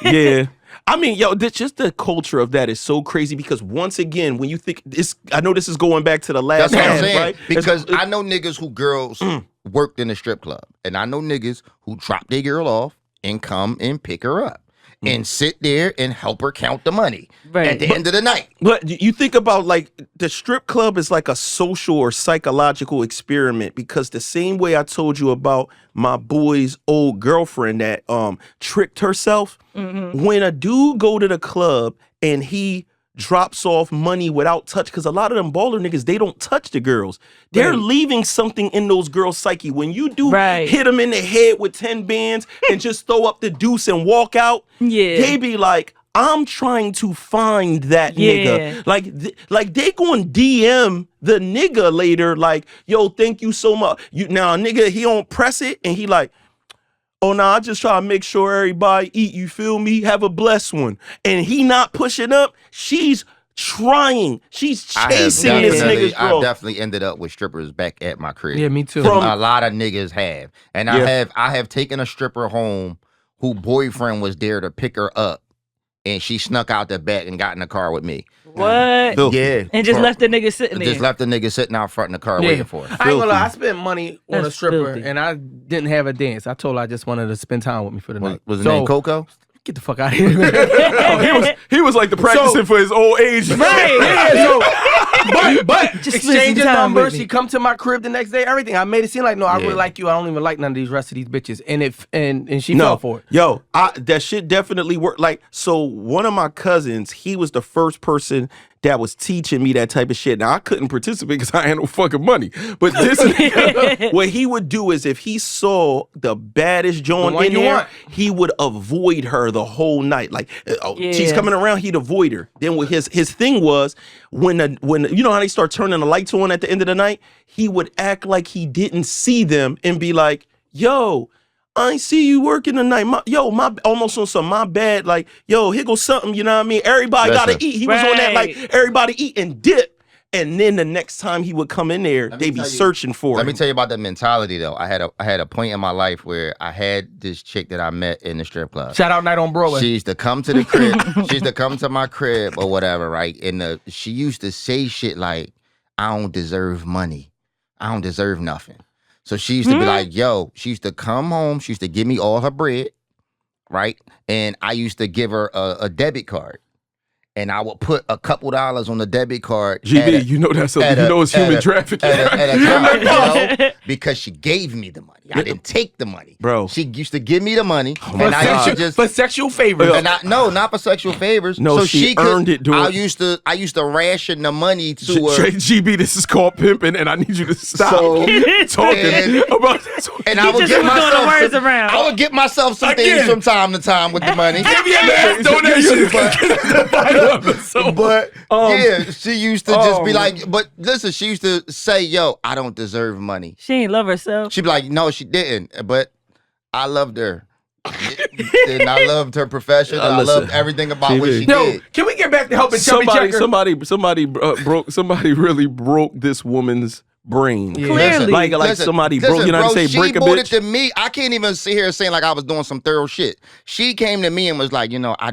Yeah. I mean, yo, just the culture of that is so crazy because once again, when you think this, I know this is going back to the last That's what I'm half, saying. right? Because I know niggas who girls worked in a strip club, and I know niggas who drop their girl off and come and pick her up and sit there and help her count the money Right. at the end of the night. But you think about like the strip club is like a social or psychological experiment because the same way I told you about my boy's old girlfriend that tricked herself, when a dude go to the club and he drops off money without touch, because a lot of them baller niggas, they don't touch the girls. They're leaving something in those girls' psyche. When you do hit them in the head with 10 bands and just throw up the deuce and walk out, they be like, I'm trying to find that nigga. Like they gonna DM the nigga later, like, yo, thank you so much. Now a nigga, he don't press it and he like, oh no, I just try to make sure everybody eat, you feel me? Have a blessed one. And he not pushing up, she's trying. She's chasing this nigga's I've girl. definitely ended up with strippers back at my crib. Yeah, me too. A lot of niggas have. And I have taken a stripper home who boyfriend was there to pick her up. And she snuck out the back and got in the car with me. What? Yeah. And just left the nigga sitting there. Just left the nigga sitting out front in the car waiting for her. I ain't gonna lie, I spent money on a That's stripper filthy. and I didn't have a dance. I told her I just wanted to spend time with me for the night. Was his name Coco? Get the fuck out of here. He was like the practicing for his old age. Right, yeah, so, but Just exchanging spend time with numbers. me. She come to my crib the next day. Everything. I made it seem like no, I really like you. I don't even like none of these rest of these bitches. And she fell for it. Yo, that shit definitely worked. Like, so one of my cousins, he was the first person that was teaching me that type of shit. Now, I couldn't participate because I had no fucking money. But this nigga, what he would do is if he saw the baddest joint one in you there, want. he would avoid her the whole night. Like, she's coming around, he'd avoid her. Then what his thing was, when you know how they start turning the lights on at the end of the night, he would act like he didn't see them and be like, yo, I ain't see you working tonight. My almost on some my bad. Like, yo, here goes something, you know what I mean? Everybody gotta eat. He was on that like everybody eat and dip. And then the next time he would come in there, they be searching for him. Let me tell you about that mentality though. I had a point in my life where I had this chick that I met in the strip club. Shout out Night on Broadway. She used to come to the crib. She used to come to my crib or whatever, right? And she used to say shit like, I don't deserve money. I don't deserve nothing. So she used to be like, yo, she used to come home. She used to give me all her bread, right? And I used to give her a debit card. And I would put a couple dollars on the debit card. GB, you know that's it's human trafficking. Because she gave me the money. I didn't take the money. Bro. She used to give me the money. For sexual favors. And not for sexual favors. No, so she could, earned it doing. I used to ration the money to her. GB, this is called pimping, and I need you to stop talking about this. And I would just get was throwing the words myself. around. I would get myself some things from time to time with the money. But yeah, she used to just be like, but listen, she used to say, yo, I don't deserve money. She ain't love herself. She'd be like, no, she didn't. But I loved her. And I loved her profession. And I loved everything about what she Yo, did. can we get back to helping Chubby Checker? Somebody broke this woman's brain. Clearly. Like somebody broke, you know what I'm saying? She Break a brought bitch. it to me. I can't even sit here saying like I was doing some thorough shit. She came to me and was like, you know, I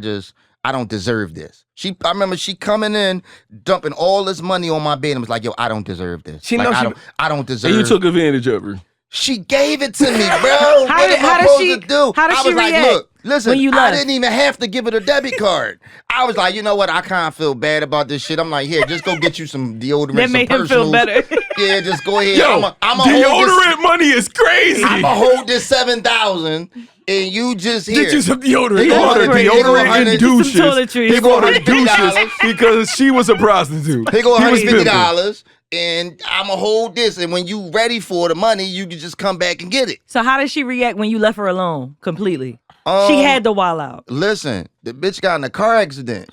don't deserve this. I remember she coming in, dumping all this money on my bed and was like, yo, I don't deserve this. She like, knows I don't deserve. And you took advantage of her. She gave it to me, bro. What am I supposed to do? How does I she was like, react look, listen, when you I left? didn't even have to give her the debit card. I was like, you know what? I kind of feel bad about this shit. I'm like, here, just go get you some deodorant, That some made him feel personals. better. Yeah, just go ahead. Yo, I'm a deodorant money is crazy. I'm gonna hold this 7,000, and you just here. Get you some deodorant. They He go bought her $100, deodorant and some douches. toiletries. He bought her $150 douches because she was a prostitute. He go He was pimping. $150, and I'ma hold this. And when you ready for the money, you can just come back and get it. So how did she react when you left her alone completely? She had to wild out. Listen, the bitch got in a car accident,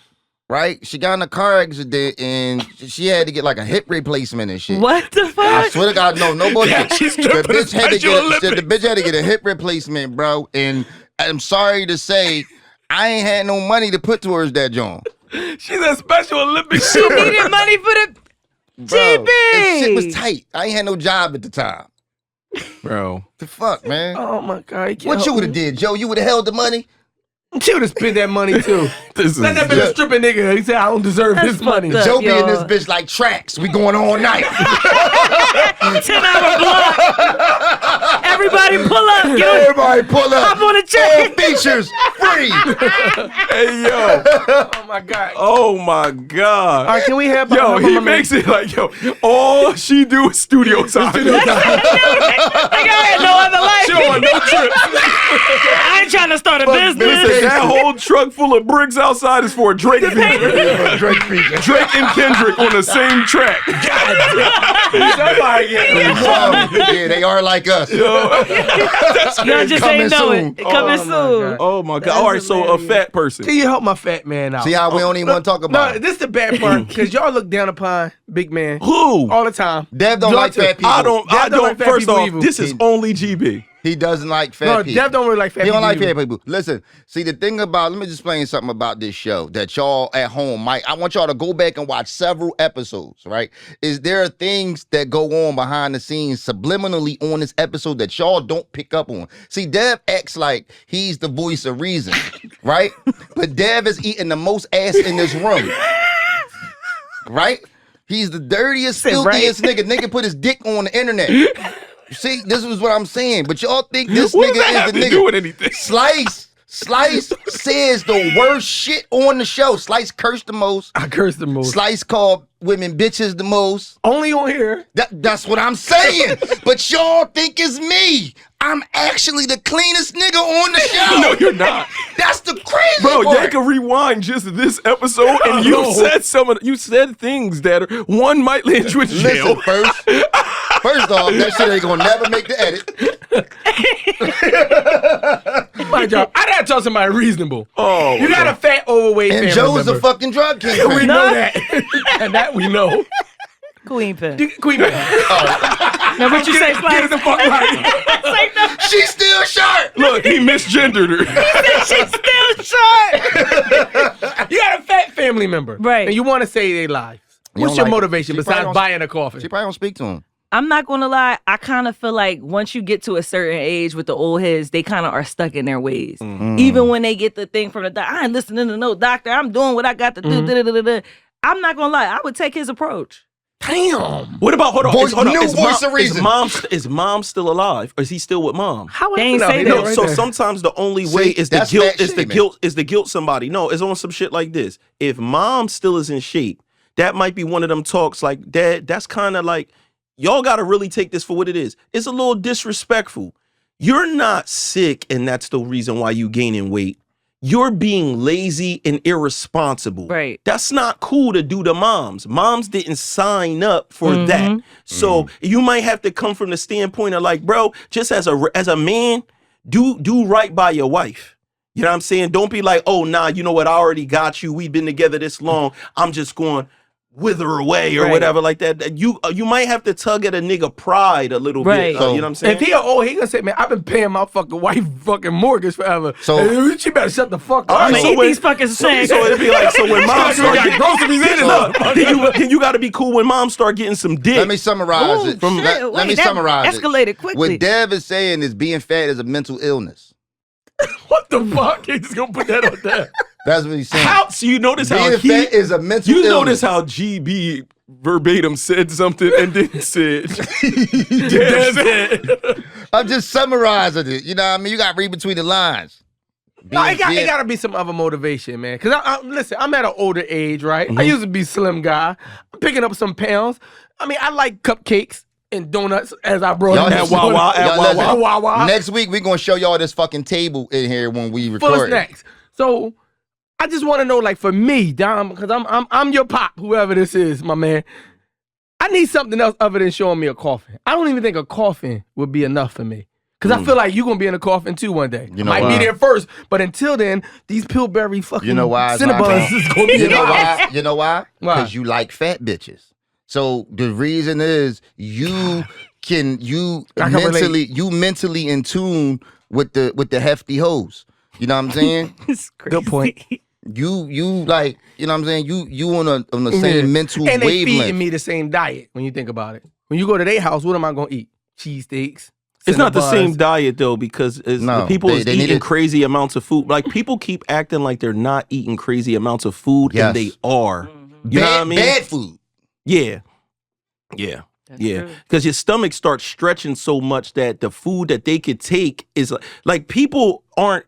right? She got in a car accident and she had to get like a hip replacement and shit. What the fuck? I swear to God, no bullshit. she's The stripping bitch the had to Special get the bitch had to get a hip replacement, bro. And I'm sorry to say, I ain't had no money to put towards that joint. She's a Special Olympics She shooter. needed money for the Bro, GB. that shit was tight. I ain't had no job at the time. Bro. The fuck, man? Oh my God. What you would have did, Joe? You would have held the money? She would have spent that money too. This Let that been a stripping nigga. He said, I don't deserve That's his money. fucked up. Joe be in this y'all. bitch like tracks. We going all night. 10-hour block. Everybody pull up. Get on, Everybody pull up. hop on the All check. features free. Hey, yo. Oh my God. Oh, my God. All right, can we have Yo, he makes it like, yo, all she do is studio time. Like I had no other life. She don't want no trips. I ain't trying to start a Fuck business. Listen, that whole truck full of bricks outside is for a Drake feature. Drake feature. Drake and Kendrick on the same track. Somebody get Yeah, they are like us. Y'all just Coming ain't know soon. it. Coming my soon. God. Oh, my God. All right, so a fat person. Can you help my fat man out? See how we don't even want to talk about No, it. this is the bad part because y'all look down upon big man Who? all the time. Dev don't like fat people. I don't, Dev don't like fat first people off, either. this is only GB. He doesn't like fat No, people. Dev don't really like fat He people. don't like either. fat people. Listen, see the thing about, let me just explain something about this show that y'all at home might, I want y'all to go back and watch several episodes, right? Is there things that go on behind the scenes subliminally on this episode that y'all don't pick up on? See, Dev acts like he's the voice of reason, right? But Dev is eating the most ass in this room, right? He's the dirtiest, Say right. filthiest nigga. Nigga put his dick on the internet. See, this is what I'm saying. But y'all think this What does nigga that have is the to nigga. do with anything? Slice says the worst shit on the show. Slice cursed the most. I curse the most. Slice called women bitches the most. Only on here. That's what I'm saying. But y'all think it's me. I'm actually the cleanest nigga on the show. No, you're not. That's the crazy Bro, part. they can rewind just this episode, and you No. said you said things that one might land you in jail. Listen, first off, that shit ain't gonna never make the edit. My job. I gotta tell somebody reasonable. Oh, You got a fat, overweight And family Joe's member. a fucking drug We kingpin. know that. And that we know. Queen pin. Queen man. Now what you say, Get Slice? it the fuck right. She's still sharp. Look, he misgendered her. She's still short. You got a fat family member. Right. And you want to say their lives. You What's don't your like it. motivation She probably besides don't- buying a coffin? She probably don't speak to him. I'm not gonna lie. I kind of feel like once you get to a certain age with the old heads, they kind of are stuck in their ways. Even when they get the thing from the doctor, I ain't listening to no doctor. I'm doing what I got to do. Da-da-da-da-da. I'm not gonna lie. I would take his approach. Damn. What about, hold on, Voice- hold on. new Is voice mom, of reason. is mom still alive? Or is he still with mom? How would They I ain't know? say He that know No, right so there. sometimes the only way See, is the that's guilt fat shaming. is the guilt somebody. No, it's on some shit like this. If mom still is in shape, that might be one of them talks like, Dad, that's kind of like, y'all got to really take this for what it is. It's a little disrespectful. You're not sick and that's the reason why you gaining weight. You're being lazy and irresponsible. Right. That's not cool to do to moms. Moms didn't sign up for that. So you might have to come from the standpoint of like, bro, just as a man, do right by your wife. You know what I'm saying? Don't be like, oh, nah, you know what? I already got you. We've been together this long. I'm just going wither away or Right. whatever like that. You might have to tug at a nigga pride a little Right. bit. You know what I'm saying? If he old, he gonna say, man, I've been paying my fucking wife fucking mortgage forever. So- She better shut the fuck All up. right, I'm so gonna eat when- these fucking things. So it'd be like, so when mom start getting groceries in it. then you got to be cool when mom start getting some dick. Let me summarize Ooh, it. shit. Let Wait, me that summarize it. escalated quickly. What Dev is saying is being fat is a mental illness. What the fuck? He's just gonna put that on there. That's what he's saying. How? So you notice how Being fat is a mental you illness. notice how GB verbatim said something and then said, Dev said. I'm just summarizing it. You know what I mean? You got to read between the lines. No, it Being- gotta be some other motivation, man. Cause listen, I'm at an older age, right? I used to be slim guy. I'm picking up some pounds. I mean, I like cupcakes and donuts as I brought Y'all them just- at Wawa. y'all listen, At Wawa. Next week, we're going to show y'all this fucking table in here when we Full of record. snacks. So I just want to know, like, for me, Dom, because I'm your pop, whoever this is, my man. I need something else other than showing me a coffin. I don't even think a coffin would be enough for me. Because I feel like you're going to be in a coffin too one day. You know Might why? be there first, but until then, these Pillsbury fucking You know why? Cinnabons is going to be You in know the house. why? You know why? Why? Because you like fat bitches. So the reason is you I can mentally in tune with the hefty hoes. You know what I'm saying? It's crazy. Good point. You like, you know what I'm saying? You on the same mental and they feeding wavelength. me the same diet when you think about it. When you go to their house, what am I going to eat? Cheesesteaks. It's not the Cinnabons. same diet though, because No, the people they is need eating it. crazy amounts of food. Like people keep acting like they're not eating crazy amounts of food, Yes. and they are. You know what I mean? Bad food. Yeah. That's Yeah, true. because your stomach starts stretching so much that the food that they could take is like people aren't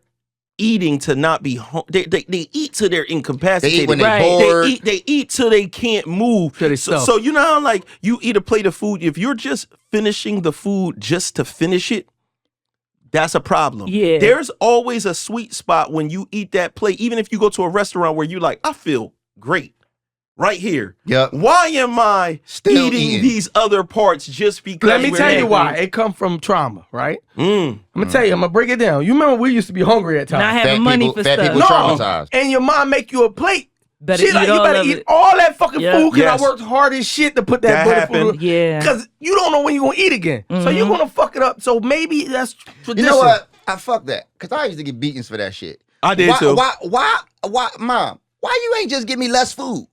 eating to not be they eat till they're incapacitated. They eat when they Right. bored. They eat till they can't move. Till they So, stuff. so you know how like you eat a plate of food, if you're just finishing the food just to finish it, that's a problem. Yeah. There's always a sweet spot when you eat that plate, even if you go to a restaurant where you like, I feel great right here. Yep. Why am I Still eating eating. these other parts just because? Let me we're tell you angry? why. It come from trauma, right? Mm. I'm going to tell you. I'm going to break it down. You remember we used to be hungry at times. Not having money for fat stuff. people traumatized. And your mom make you a plate. Better She eat like, you all better of eat it. all that fucking Yeah. food because Yes. I worked hard as shit to put that That butter food. happened. Yeah. Because you don't know when you're going to eat again. So you're going to fuck it up. So maybe that's You tradition. know what? I fuck that. Because I used to get beatings for that shit. I did too. Why, Mom, why you ain't just give me less food?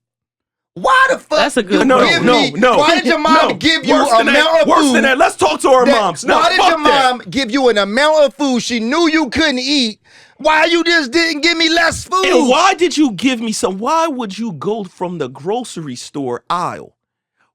Why the fuck? That's a good No, give no, me, no. Why did your mom No. give you Worse an than that. amount of Worse food? than that. Let's talk to our moms. No, Why did fuck your that. mom give you an amount of food she knew you couldn't eat? Why you just didn't give me less food? And why did you give me some? Why would you go from the grocery store aisle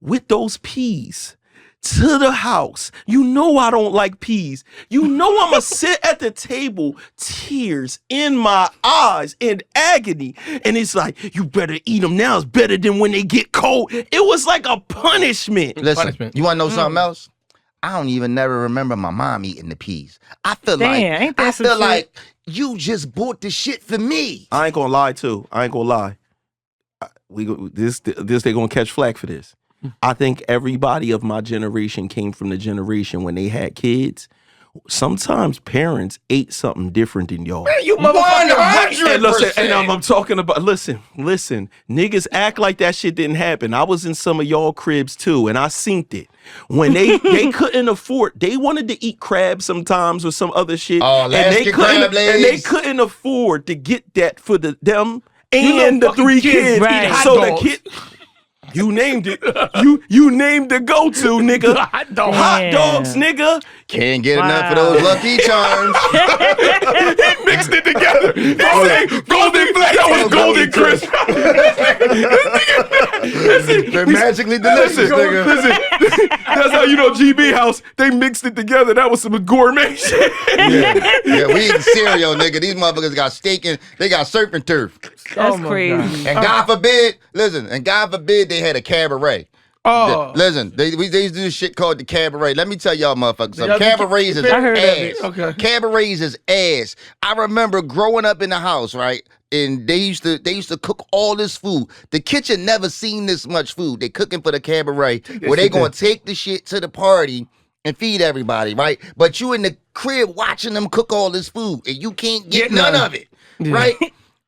with those peas to the house? You know I don't like peas. You know I'm gonna sit at the table, tears in my eyes, in agony. And it's like, you better eat them now. It's better than when they get cold. It was like a punishment. Listen, Punishment. you want to know something else? I don't even never remember my mom eating the peas. I feel Damn, ain't that I some feel shit? like you just bought the shit for me. I ain't gonna lie too. I ain't gonna lie. This they gonna catch flack for this. I think everybody of my generation came from the generation when they had kids. Sometimes parents ate something different than y'all. You motherfucker. 100%. And listen, and I'm talking about listen, niggas act like that shit didn't happen. I was in some of y'all cribs too, and I seen it. When they couldn't afford, they wanted to eat crab sometimes or some other shit. Oh, and they Alaskan couldn't crab and they legs. couldn't afford to get that for them You know and the fucking 3 kids kids. eat hot So dogs. the kid you named it. You named the go-to, nigga. Hot dog. Hot dogs, nigga. Can't get enough of Wow. those Lucky Charms. He mixed it together. He said golden flakes. That was golden crisp. They're magically delicious, nigga. Listen, that's how you know GB House, they mixed it together. That was some gourmet shit. Yeah, we eating cereal, nigga. These motherfuckers got steak and they got surf and turf. That's Oh my crazy. And God forbid, listen, and God forbid they had a cabaret. Oh. Listen, they used to do this shit called the cabaret. Let me tell y'all motherfuckers something. Y'all think- Cabarets is I heard of ass. it. Okay. Cabarets is ass. I remember growing up in the house, right? And they used to cook all this food. The kitchen never seen this much food. They cooking for the cabaret where they shit gonna there. take the shit to the party and feed everybody, right? But you in the crib watching them cook all this food and you can't get Get none none. of it, Yeah. right?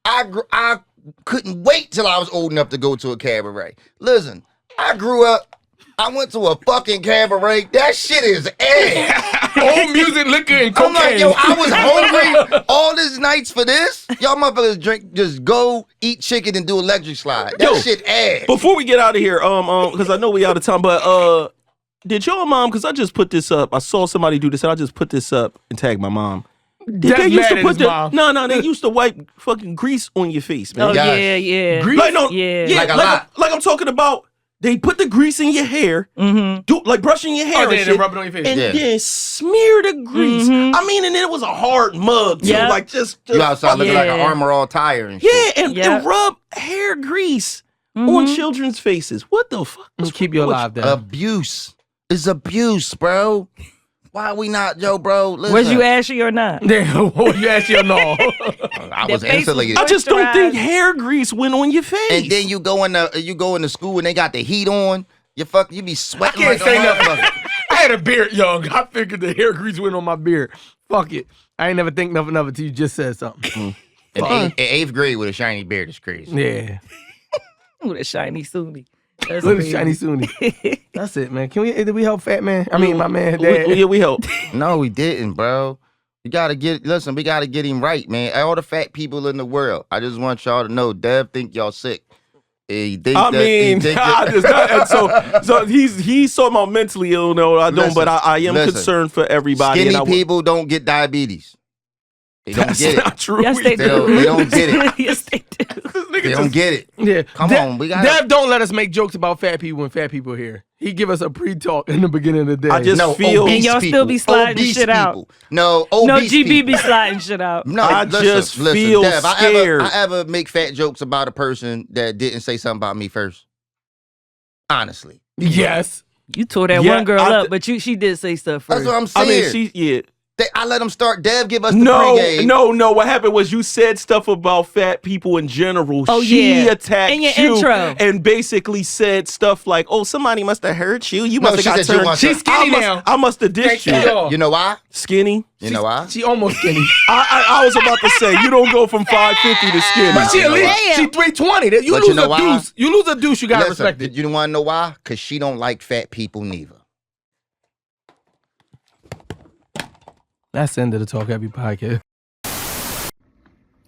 I couldn't wait till I was old enough to go to a cabaret. Listen, I grew up. I went to a fucking cabaret. That shit is ass. Old music, liquor, and I'm like, cocaine. yo, I was hungry all these nights for this. Y'all motherfuckers just go eat chicken and do electric slide. That Yo, shit ass. Before we get out of here, because I know we out of time, but did your mom? Because I just put this up. I saw somebody do this, and I just put this up and tagged my mom. That's They used mad to at put his the mom. no. They used to wipe fucking grease on your face, man. Oh Yes. yeah, yeah. Grease? Like no, Yeah. yeah, Like a like, lot. like I'm talking about. They put the grease in your hair, do like brushing your hair Oh, and then shit, rub it on your face. and Yeah. then smear the grease. I mean, and then it was a hard mug too, Yeah. like just You outside looking like an Yeah. Armor All tire and yeah, shit. and, Yeah. and rub hair grease on children's faces. What the fuck? Let's keep you alive, Dad. Abuse. It's abuse, bro. Why we not, yo, bro? Listen, Was you ashy or not? Damn, what you ask your no? I was That face was insulated. I just don't think Moisturized. hair grease went on your face. And then you go into school and they got the heat on. You be I sweating can't like a say nothing. motherfucker. I had a beard young. I figured the hair grease went on my beard. Fuck it. I ain't never think nothing of it till you just said something. In eighth grade with a shiny beard is crazy. Yeah. With a shiny Sunni. That's Little crazy. shiny Sunni. That's it, man. Did we help Fat Man? I mean, my man, Dad. We help. No, we didn't, bro. We gotta get him right, man. All the fat people in the world. I just want y'all to know, Dev think y'all sick. He think I that- mean, he think I that- just, so he's talking about mentally ill. No, I don't, Listen, but I am listen. concerned for everybody. Skinny and people don't get diabetes. They don't That's get it. not true. Yes, they They don't- do. they don't get it. Yes, they do. They don't get it. Yeah. Come on, we gotta- Dev don't let us make jokes about fat people when fat people are here. He give us a pre-talk in the beginning of the day. I just No, feel. obese And y'all people. still be sliding Obese shit out. people. No, No, obese GB people. be sliding shit out. No, I listen, just listen, feel Dev, scared. I ever make fat jokes about a person that didn't say something about me first? Honestly. Yes. You tore that Yeah, one girl I up, but she did say stuff That's first. what I'm I saying. mean, yeah. I let them start. Dev give us the pregame. No. What happened was you said stuff about fat people in general. Oh, She yeah. attacked In your you intro. and basically said stuff like, "Oh, somebody must have hurt you. You must she have got said you turned." must have- She's skinny now. I must have dissed you. You know why? Skinny. You know why? She almost skinny. I was about to say you don't go from 550 to skinny. But she at know least why? she 320. You But lose you know a why? deuce. You lose a deuce. You gotta Listen, respect it. you want to know why? Because she don't like fat people neither. That's the end of the Talk Heavy podcast.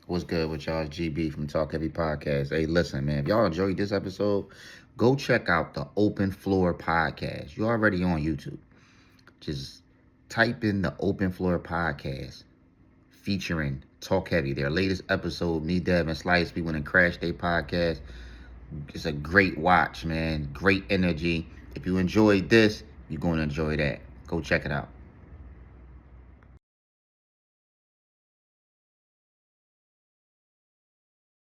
What's good with y'all? It's GB from Talk Heavy Podcast. Hey, listen, man. If y'all enjoyed this episode, go check out the Open Floor Podcast. You're already on YouTube. Just type in the Open Floor Podcast featuring Talk Heavy. Their latest episode, me, Dev, and Slice, we went and crashed their podcast. It's a great watch, man. Great energy. If you enjoyed this, you're going to enjoy that. Go check it out.